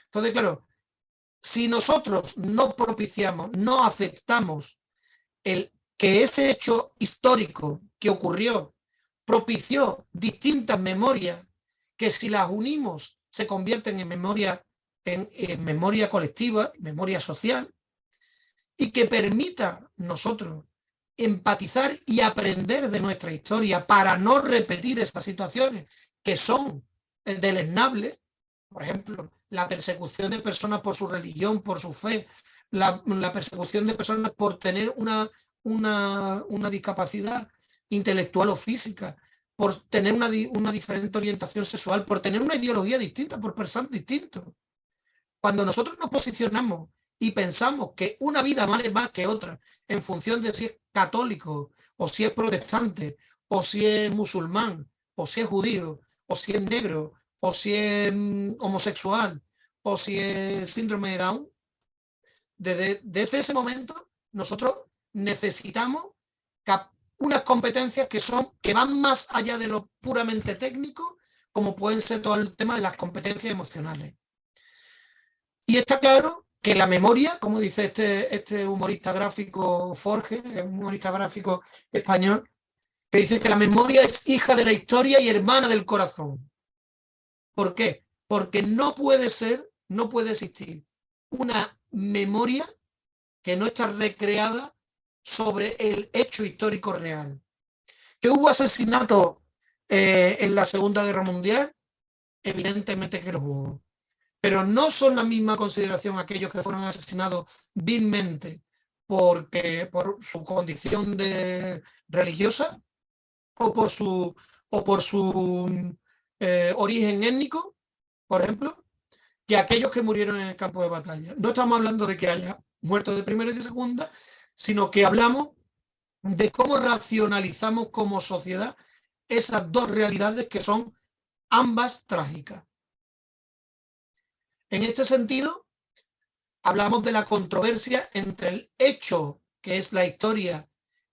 Entonces, claro, si nosotros no propiciamos, no aceptamos que ese hecho histórico que ocurrió propició distintas memorias que, si las unimos, se convierten en memoria colectiva, memoria social, y que permita nosotros empatizar y aprender de nuestra historia para no repetir esas situaciones que son deleznables. Por ejemplo, la persecución de personas por su religión, por su fe, la persecución de personas por tener una discapacidad intelectual o física, por tener una diferente orientación sexual, por tener una ideología distinta, por pensar distinto. Cuando nosotros nos posicionamos y pensamos que una vida vale más que otra en función de si es católico, o si es protestante, o si es musulmán, o si es judío, o si es negro, o si es homosexual, o si es síndrome de Down, desde ese momento nosotros necesitamos unas competencias que van más allá de lo puramente técnico, como pueden ser todo el tema de las competencias emocionales. Y está claro que la memoria, como dice este humorista gráfico Forge, un humorista gráfico español, que dice que la memoria es hija de la historia y hermana del corazón. ¿Por qué? Porque no puede existir una memoria que no está recreada sobre el hecho histórico real. Que hubo asesinatos en la Segunda Guerra Mundial, evidentemente que los hubo. Pero no son la misma consideración aquellos que fueron asesinados vilmente por su condición religiosa o por su origen étnico, por ejemplo, que aquellos que murieron en el campo de batalla. No estamos hablando de que haya muertos de primera y de segunda, sino que hablamos de cómo racionalizamos como sociedad esas dos realidades que son ambas trágicas. En este sentido, hablamos de la controversia entre el hecho, que es la historia,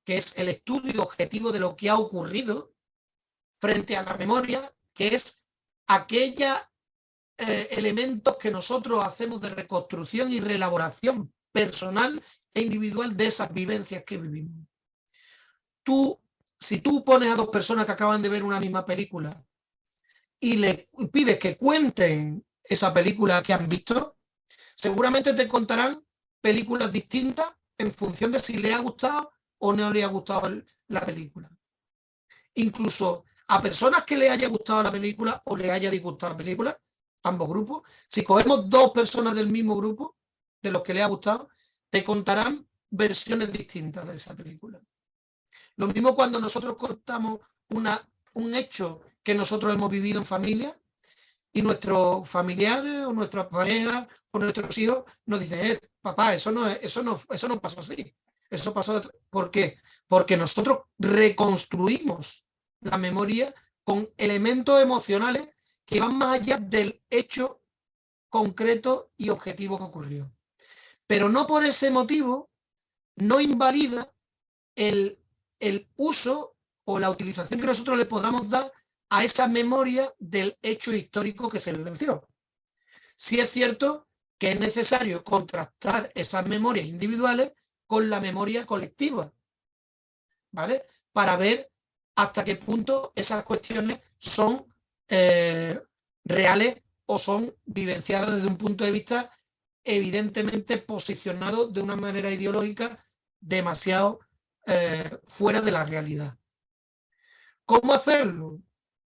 que es el estudio objetivo de lo que ha ocurrido, frente a la memoria, que es aquella elementos que nosotros hacemos de reconstrucción y reelaboración personal e individual de esas vivencias que vivimos. Si tú pones a dos personas que acaban de ver una misma película y le pides que cuenten esa película que han visto, seguramente te contarán películas distintas en función de si le ha gustado o no le ha gustado la película. Incluso a personas que le haya gustado la película o le haya disgustado la película, ambos grupos, si cogemos dos personas del mismo grupo, de los que le ha gustado, te contarán versiones distintas de esa película. Lo mismo cuando nosotros contamos un hecho que nosotros hemos vivido en familia y nuestros familiares o nuestras parejas o nuestros hijos nos dicen, papá, eso no pasó así. Eso pasó. ¿Por qué? Porque nosotros reconstruimos la memoria con elementos emocionales que van más allá del hecho concreto y objetivo que ocurrió. Pero no por ese motivo no invalida el uso o la utilización que nosotros le podamos dar a esa memoria del hecho histórico que se vivenció. Sí es cierto que es necesario contrastar esas memorias individuales con la memoria colectiva, ¿vale? Para ver hasta qué punto esas cuestiones son reales o son vivenciadas desde un punto de vista evidentemente posicionado de una manera ideológica demasiado fuera de la realidad. ¿Cómo hacerlo?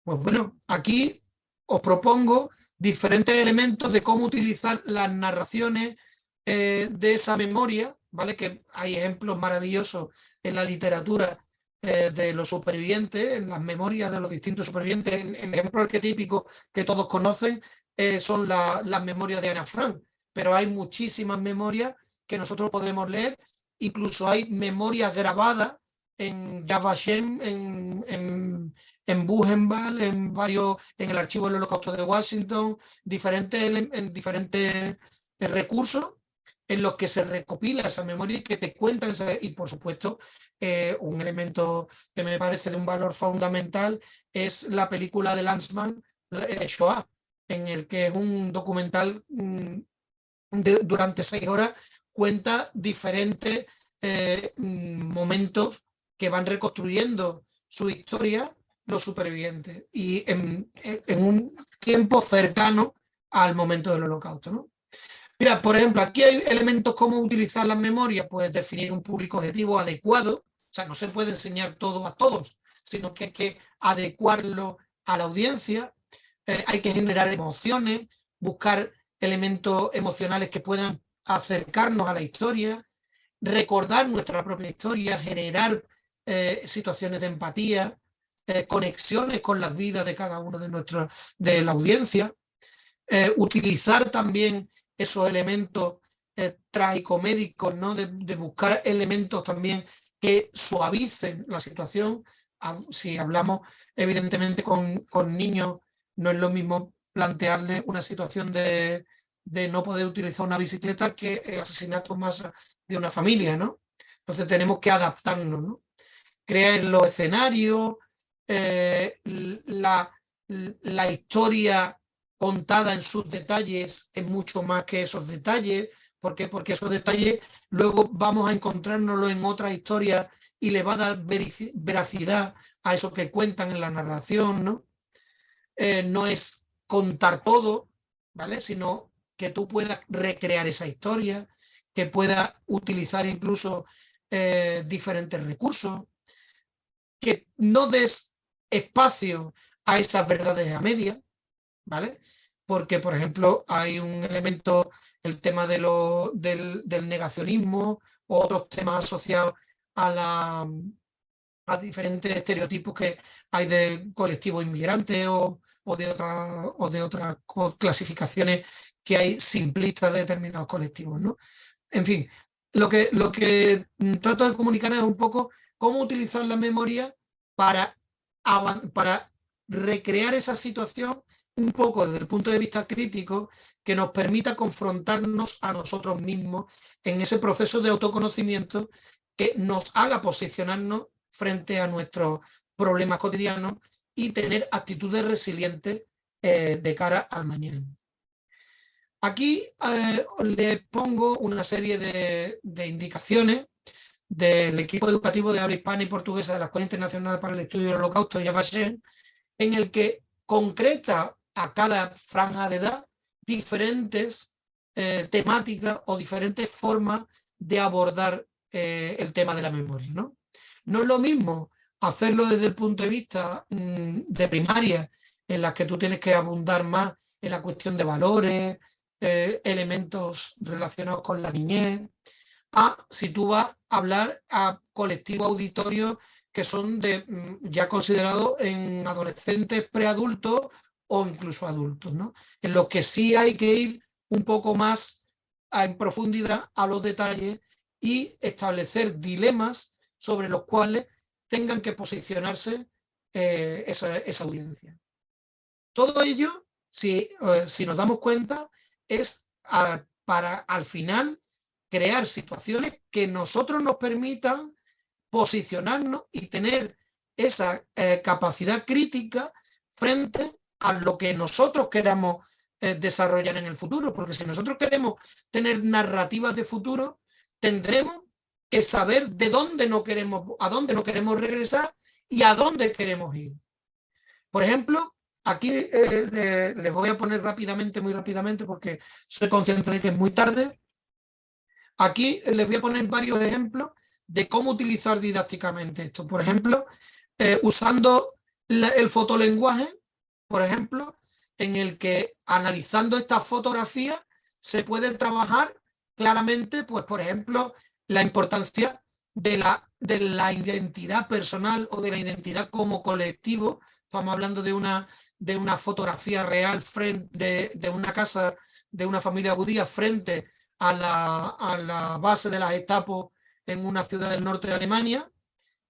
Pues bueno, aquí os propongo diferentes elementos de cómo utilizar las narraciones de esa memoria, ¿vale? Que hay ejemplos maravillosos en la literatura de los supervivientes, en las memorias de los distintos supervivientes. El ejemplo arquetípico que todos conocen son las memorias de Ana Frank, pero hay muchísimas memorias que nosotros podemos leer, incluso hay memorias grabadas en Yad Vashem, en Buchenwald, en el archivo del Holocausto de Washington, en diferentes recursos en los que se recopila esa memoria y que te cuentan, y por supuesto un elemento que me parece de un valor fundamental es la película de Lanzmann, Shoah, en el que es un documental durante 6 horas, cuenta diferentes momentos que van reconstruyendo su historia los supervivientes y en un tiempo cercano al momento del Holocausto, ¿no? Mira, por ejemplo, aquí hay elementos como utilizar las memorias, pues definir un público objetivo adecuado, o sea, no se puede enseñar todo a todos, sino que hay que adecuarlo a la audiencia, hay que generar emociones, buscar elementos emocionales que puedan acercarnos a la historia, recordar nuestra propia historia, generar situaciones de empatía, conexiones con las vidas de cada uno de la audiencia, utilizar también esos elementos tragicomédicos, ¿no? De buscar elementos también que suavicen la situación. Si hablamos evidentemente con niños, no es lo mismo plantearles una situación de no poder utilizar una bicicleta que el asesinato en masa de una familia, ¿no? Entonces tenemos que adaptarnos, ¿no? Crear los escenarios, la historia contada en sus detalles es mucho más que esos detalles. ¿Por qué? Porque esos detalles luego vamos a encontrárnoslo en otras historias y le va a dar veracidad a eso que cuentan en la narración, ¿no? No es contar todo, ¿vale? Sino que tú puedas recrear esa historia, que puedas utilizar incluso diferentes recursos, que no des espacio a esas verdades a medias, ¿vale? Porque, por ejemplo, hay un elemento, el tema de del negacionismo, o otros temas asociados a diferentes estereotipos que hay del colectivo inmigrante o de otras clasificaciones que hay simplistas de determinados colectivos, ¿no? En fin, lo que trato de comunicar es un poco cómo utilizar la memoria para recrear esa situación un poco desde el punto de vista crítico, que nos permita confrontarnos a nosotros mismos en ese proceso de autoconocimiento que nos haga posicionarnos frente a nuestros problemas cotidianos y tener actitudes resilientes de cara al mañana. Aquí les pongo una serie de indicaciones del equipo educativo de habla hispana y portuguesa de la Escuela Internacional para el Estudio del Holocausto, Yad Vashem, en el que concreta a cada franja de edad diferentes temáticas o diferentes formas de abordar el tema de la memoria, ¿no? No es lo mismo hacerlo desde el punto de vista de primaria, en las que tú tienes que abundar más en la cuestión de valores, elementos relacionados con la niñez, si tú vas a hablar a colectivos auditorios que son ya considerados en adolescentes, preadultos o incluso adultos, ¿no? En los que sí hay que ir un poco más en profundidad a los detalles y establecer dilemas sobre los cuales tengan que posicionarse esa audiencia. Todo ello, si nos damos cuenta, es para al final crear situaciones que nosotros nos permitan posicionarnos y tener esa capacidad crítica frente a lo que nosotros queramos desarrollar en el futuro, porque si nosotros queremos tener narrativas de futuro, tendremos que saber de dónde no queremos, a dónde no queremos regresar y a dónde queremos ir. Por ejemplo, aquí les voy a poner rápidamente, muy rápidamente, porque soy consciente de que es muy tarde. Aquí les voy a poner varios ejemplos de cómo utilizar didácticamente esto. Por ejemplo, usando el fotolenguaje, por ejemplo, en el que analizando estas fotografías se puede trabajar claramente, pues por ejemplo, la importancia de la identidad personal o de la identidad como colectivo. Estamos hablando de una fotografía real de una casa de una familia judía frente a la base de las Gestapo en una ciudad del norte de Alemania,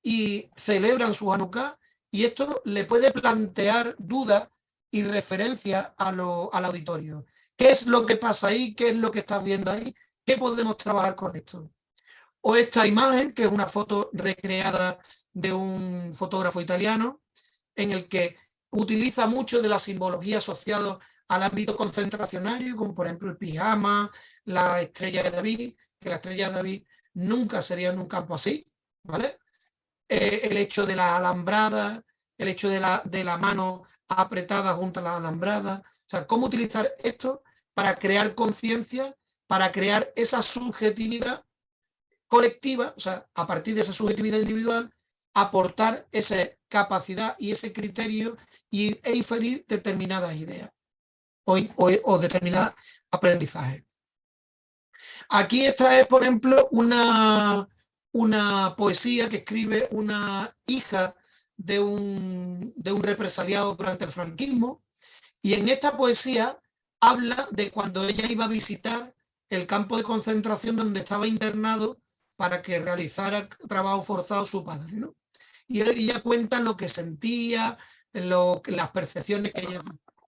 y celebran su Hanukkah, y esto le puede plantear dudas y referencias al auditorio. ¿Qué es lo que pasa ahí? ¿Qué es lo que estás viendo ahí? ¿Qué podemos trabajar con esto? O esta imagen, que es una foto recreada de un fotógrafo italiano, en el que utiliza mucho de la simbología asociada al ámbito concentracionario, como por ejemplo el pijama, la estrella de David, que la estrella de David nunca sería en un campo así, ¿vale? El hecho de la alambrada, el hecho de la mano apretada junto a la alambrada. O sea, cómo utilizar esto para crear conciencia, para crear esa subjetividad colectiva, o sea, a partir de esa subjetividad individual, aportar esa capacidad y ese criterio e inferir determinadas ideas o determinados aprendizajes. Aquí esta es, por ejemplo, una poesía que escribe una hija de un represaliado durante el franquismo, y en esta poesía habla de cuando ella iba a visitar el campo de concentración donde estaba internado para que realizara trabajo forzado su padre, ¿no? Y ella cuenta lo que sentía, las percepciones que ella...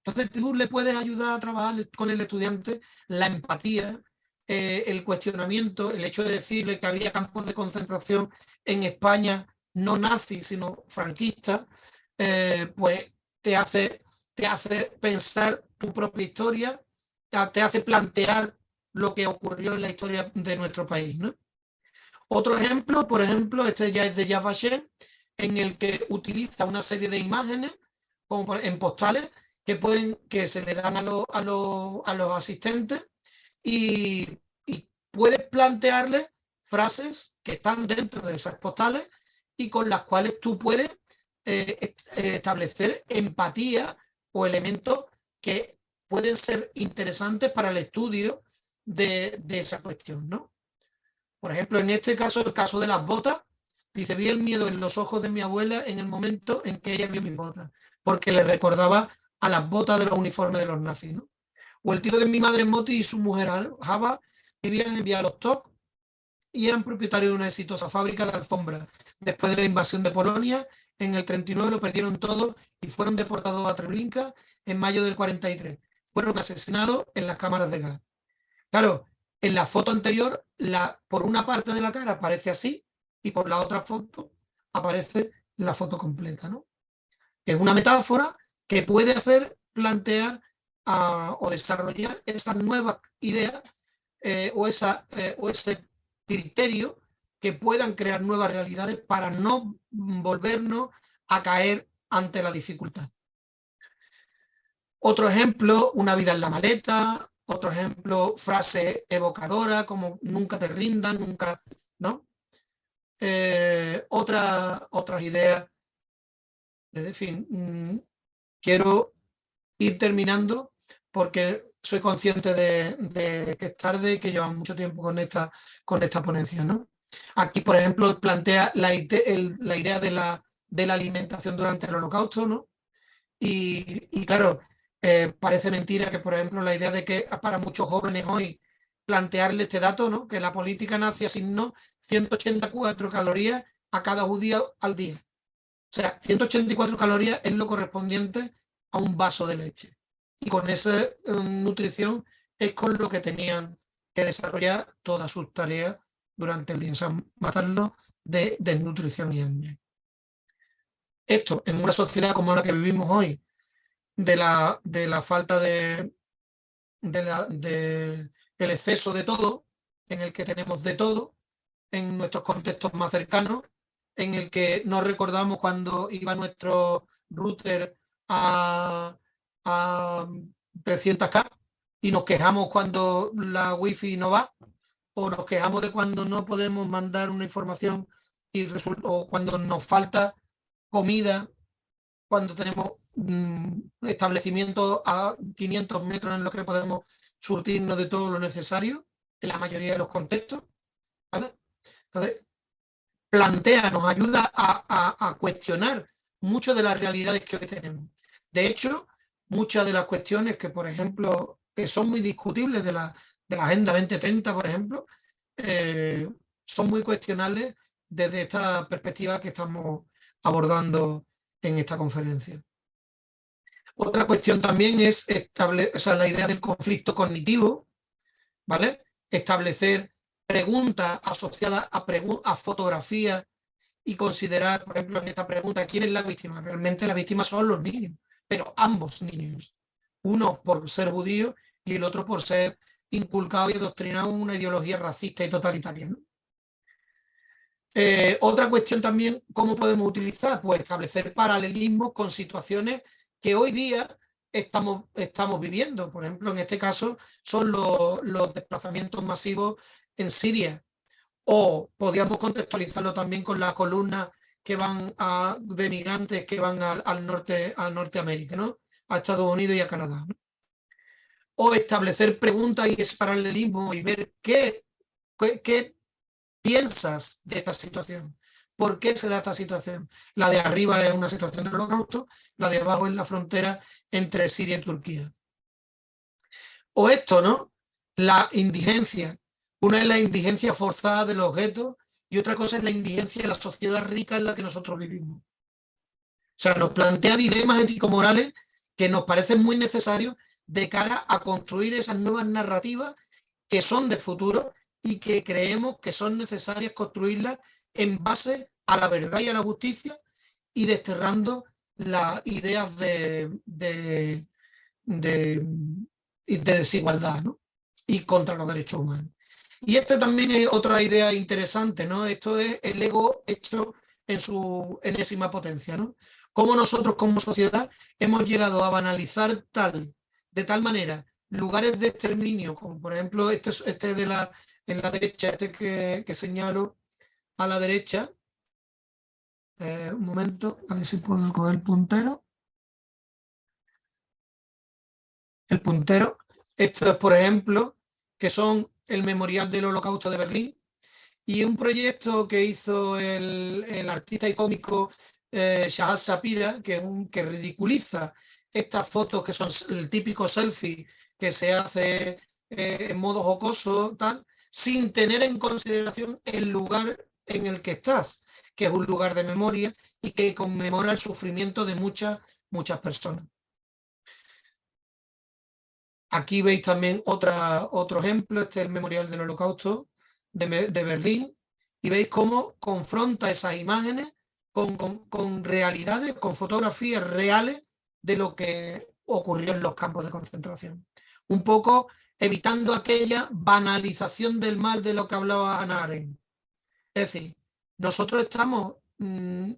Entonces tú le puedes ayudar a trabajar con el estudiante la empatía, el cuestionamiento, el hecho de decirle que había campos de concentración en España, no nazis, sino franquistas, pues te hace pensar tu propia historia, te hace plantear lo que ocurrió en la historia de nuestro país, ¿no? Otro ejemplo, por ejemplo, este ya es de Yad Vashem, en el que utiliza una serie de imágenes como en postales que se le dan a los asistentes, y puedes plantearles frases que están dentro de esas postales y con las cuales tú puedes establecer empatía o elementos que pueden ser interesantes para el estudio de esa cuestión, ¿no? Por ejemplo, en este caso, el caso de las botas, dice, vi el miedo en los ojos de mi abuela en el momento en que ella vio mis botas, porque le recordaba a las botas de los uniformes de los nazis, ¿no? O el tío de mi madre Moti y su mujer Java vivían en Białystok y eran propietarios de una exitosa fábrica de alfombras. Después de la invasión de Polonia, en el 39 lo perdieron todo y fueron deportados a Treblinka en mayo del 43. Fueron asesinados en las cámaras de gas. Claro, en la foto anterior, por una parte de la cara aparece así y por la otra foto aparece la foto completa, ¿no? Es una metáfora que puede hacer plantear o desarrollar esas nuevas ideas o ese criterio que puedan crear nuevas realidades para no volvernos a caer ante la dificultad. Otro ejemplo, una vida en la maleta. Otro ejemplo, frase evocadora como nunca te rindas, nunca, ¿no? Otras ideas. En fin, quiero ir terminando porque soy consciente de que es tarde y que llevamos mucho tiempo con esta ponencia, ¿no? Aquí, por ejemplo, plantea la idea de la alimentación durante el Holocausto, ¿no? Y claro, parece mentira que, por ejemplo, la idea de que para muchos jóvenes hoy plantearle este dato, ¿no? Que la política nazi asignó 184 calorías a cada judío al día. O sea, 184 calorías es lo correspondiente a un vaso de leche. Y con esa nutrición es con lo que tenían que desarrollar todas sus tareas durante el día. O sea, matarlo de desnutrición y hambre. Esto, en una sociedad como la que vivimos hoy, de la falta del exceso de todo, en el que tenemos de todo, en nuestros contextos más cercanos, en el que no recordamos cuando iba nuestro router a 300K y nos quejamos cuando la wifi no va, o nos quejamos de cuando no podemos mandar una información o cuando nos falta comida, cuando tenemos establecimientos a 500 metros en los que podemos surtirnos de todo lo necesario, en la mayoría de los contextos, ¿vale? Entonces, nos ayuda a cuestionar mucho de las realidades que hoy tenemos. De hecho, muchas de las cuestiones que, por ejemplo, que son muy discutibles de la Agenda 2030, por ejemplo, son muy cuestionables desde esta perspectiva que estamos abordando en esta conferencia. Otra cuestión también es la idea del conflicto cognitivo, ¿vale? Establecer preguntas asociadas a fotografías y considerar, por ejemplo, en esta pregunta, ¿quién es la víctima? Realmente la víctima son los niños, pero ambos niños. Uno por ser judío y el otro por ser inculcado y adoctrinado en una ideología racista y totalitaria, ¿no? Otra cuestión también, ¿cómo podemos utilizar? Pues establecer paralelismos con situaciones que hoy día estamos viviendo. Por ejemplo, en este caso son los desplazamientos masivos en Siria. O podríamos contextualizarlo también con las columnas que van de migrantes que van al Norteamérica, ¿no? A Estados Unidos y a Canadá, ¿no? O establecer preguntas y ese paralelismo y ver qué piensas de esta situación. ¿Por qué se da esta situación? La de arriba es una situación del Holocausto, la de abajo es la frontera entre Siria y Turquía. O esto, ¿no? La indigencia. Una es la indigencia forzada de los guetos y otra cosa es la indigencia de la sociedad rica en la que nosotros vivimos. O sea, nos plantea dilemas ético-morales que nos parecen muy necesarios de cara a construir esas nuevas narrativas que son de futuro y que creemos que son necesarias construirlas en base a la verdad y a la justicia y desterrando las ideas de desigualdad, ¿no? Y contra los derechos humanos. Y esta también es otra idea interesante, ¿no? Esto es el ego hecho en su enésima potencia, ¿no? Cómo nosotros como sociedad hemos llegado a banalizar de tal manera lugares de exterminio, como por ejemplo en la derecha, que señalo a la derecha, Un momento, a ver si puedo coger el puntero. El puntero, esto es, por ejemplo, que son el Memorial del Holocausto de Berlín y un proyecto que hizo el artista y cómico Shahar Shapira, que ridiculiza estas fotos que son el típico selfie que se hace en modo jocoso, tal, sin tener en consideración el lugar en el que estás, que es un lugar de memoria y que conmemora el sufrimiento de muchas personas. Aquí veis también otro ejemplo, este es el Memorial del Holocausto de Berlín, y veis cómo confronta esas imágenes con realidades, con fotografías reales de lo que ocurrió en los campos de concentración. Un poco evitando aquella banalización del mal de lo que hablaba Hannah Arendt. Es decir, nosotros estamos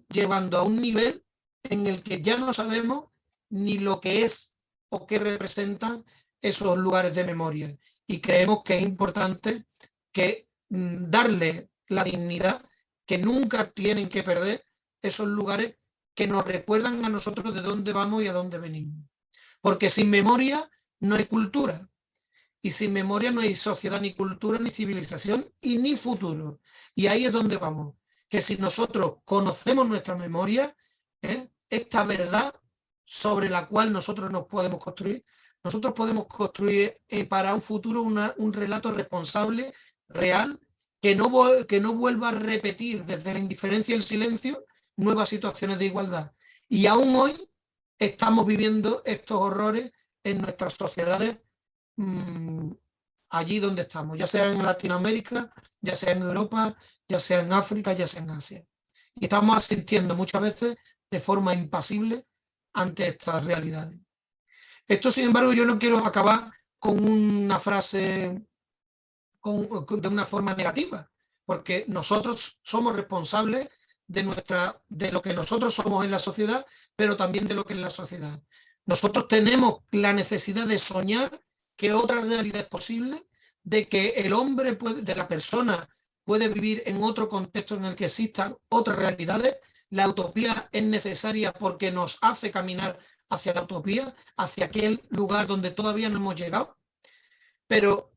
llevando a un nivel en el que ya no sabemos ni lo que es o qué representan esos lugares de memoria. Y creemos que es importante que darle la dignidad que nunca tienen que perder esos lugares que nos recuerdan a nosotros de dónde vamos y a dónde venimos. Porque sin memoria no hay cultura. Y sin memoria no hay sociedad, ni cultura, ni civilización y ni futuro. Y ahí es donde vamos. Que si nosotros conocemos nuestra memoria, esta verdad sobre la cual nosotros nos podemos construir, nosotros podemos construir para un futuro un relato responsable, real, que no vuelva a repetir desde la indiferencia y el silencio nuevas situaciones de igualdad. Y aún hoy estamos viviendo estos horrores en nuestras sociedades allí donde estamos, ya sea en Latinoamérica, ya sea en Europa, ya sea en África, ya sea en Asia. Y estamos asistiendo muchas veces de forma impasible ante estas realidades. Esto, sin embargo, yo no quiero acabar con una frase de una forma negativa, porque nosotros somos responsables de lo que nosotros somos en la sociedad, pero también de lo que es la sociedad. Nosotros tenemos la necesidad de soñar que otra realidad es posible, de que el hombre, de la persona, puede vivir en otro contexto en el que existan otras realidades. La utopía es necesaria porque nos hace caminar hacia la utopía, hacia aquel lugar donde todavía no hemos llegado. Pero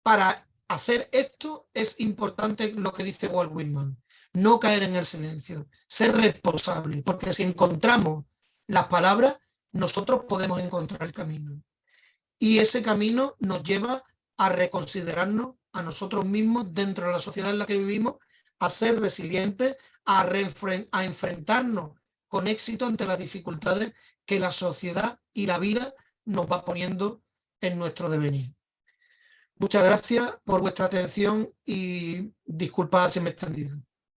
para hacer esto es importante lo que dice Walt Whitman, no caer en el silencio, ser responsable, porque si encontramos las palabras, nosotros podemos encontrar el camino. Y ese camino nos lleva a reconsiderarnos a nosotros mismos dentro de la sociedad en la que vivimos, a ser resilientes, a enfrentarnos con éxito ante las dificultades que la sociedad y la vida nos va poniendo en nuestro devenir. Muchas gracias por vuestra atención y disculpad si me he extendido.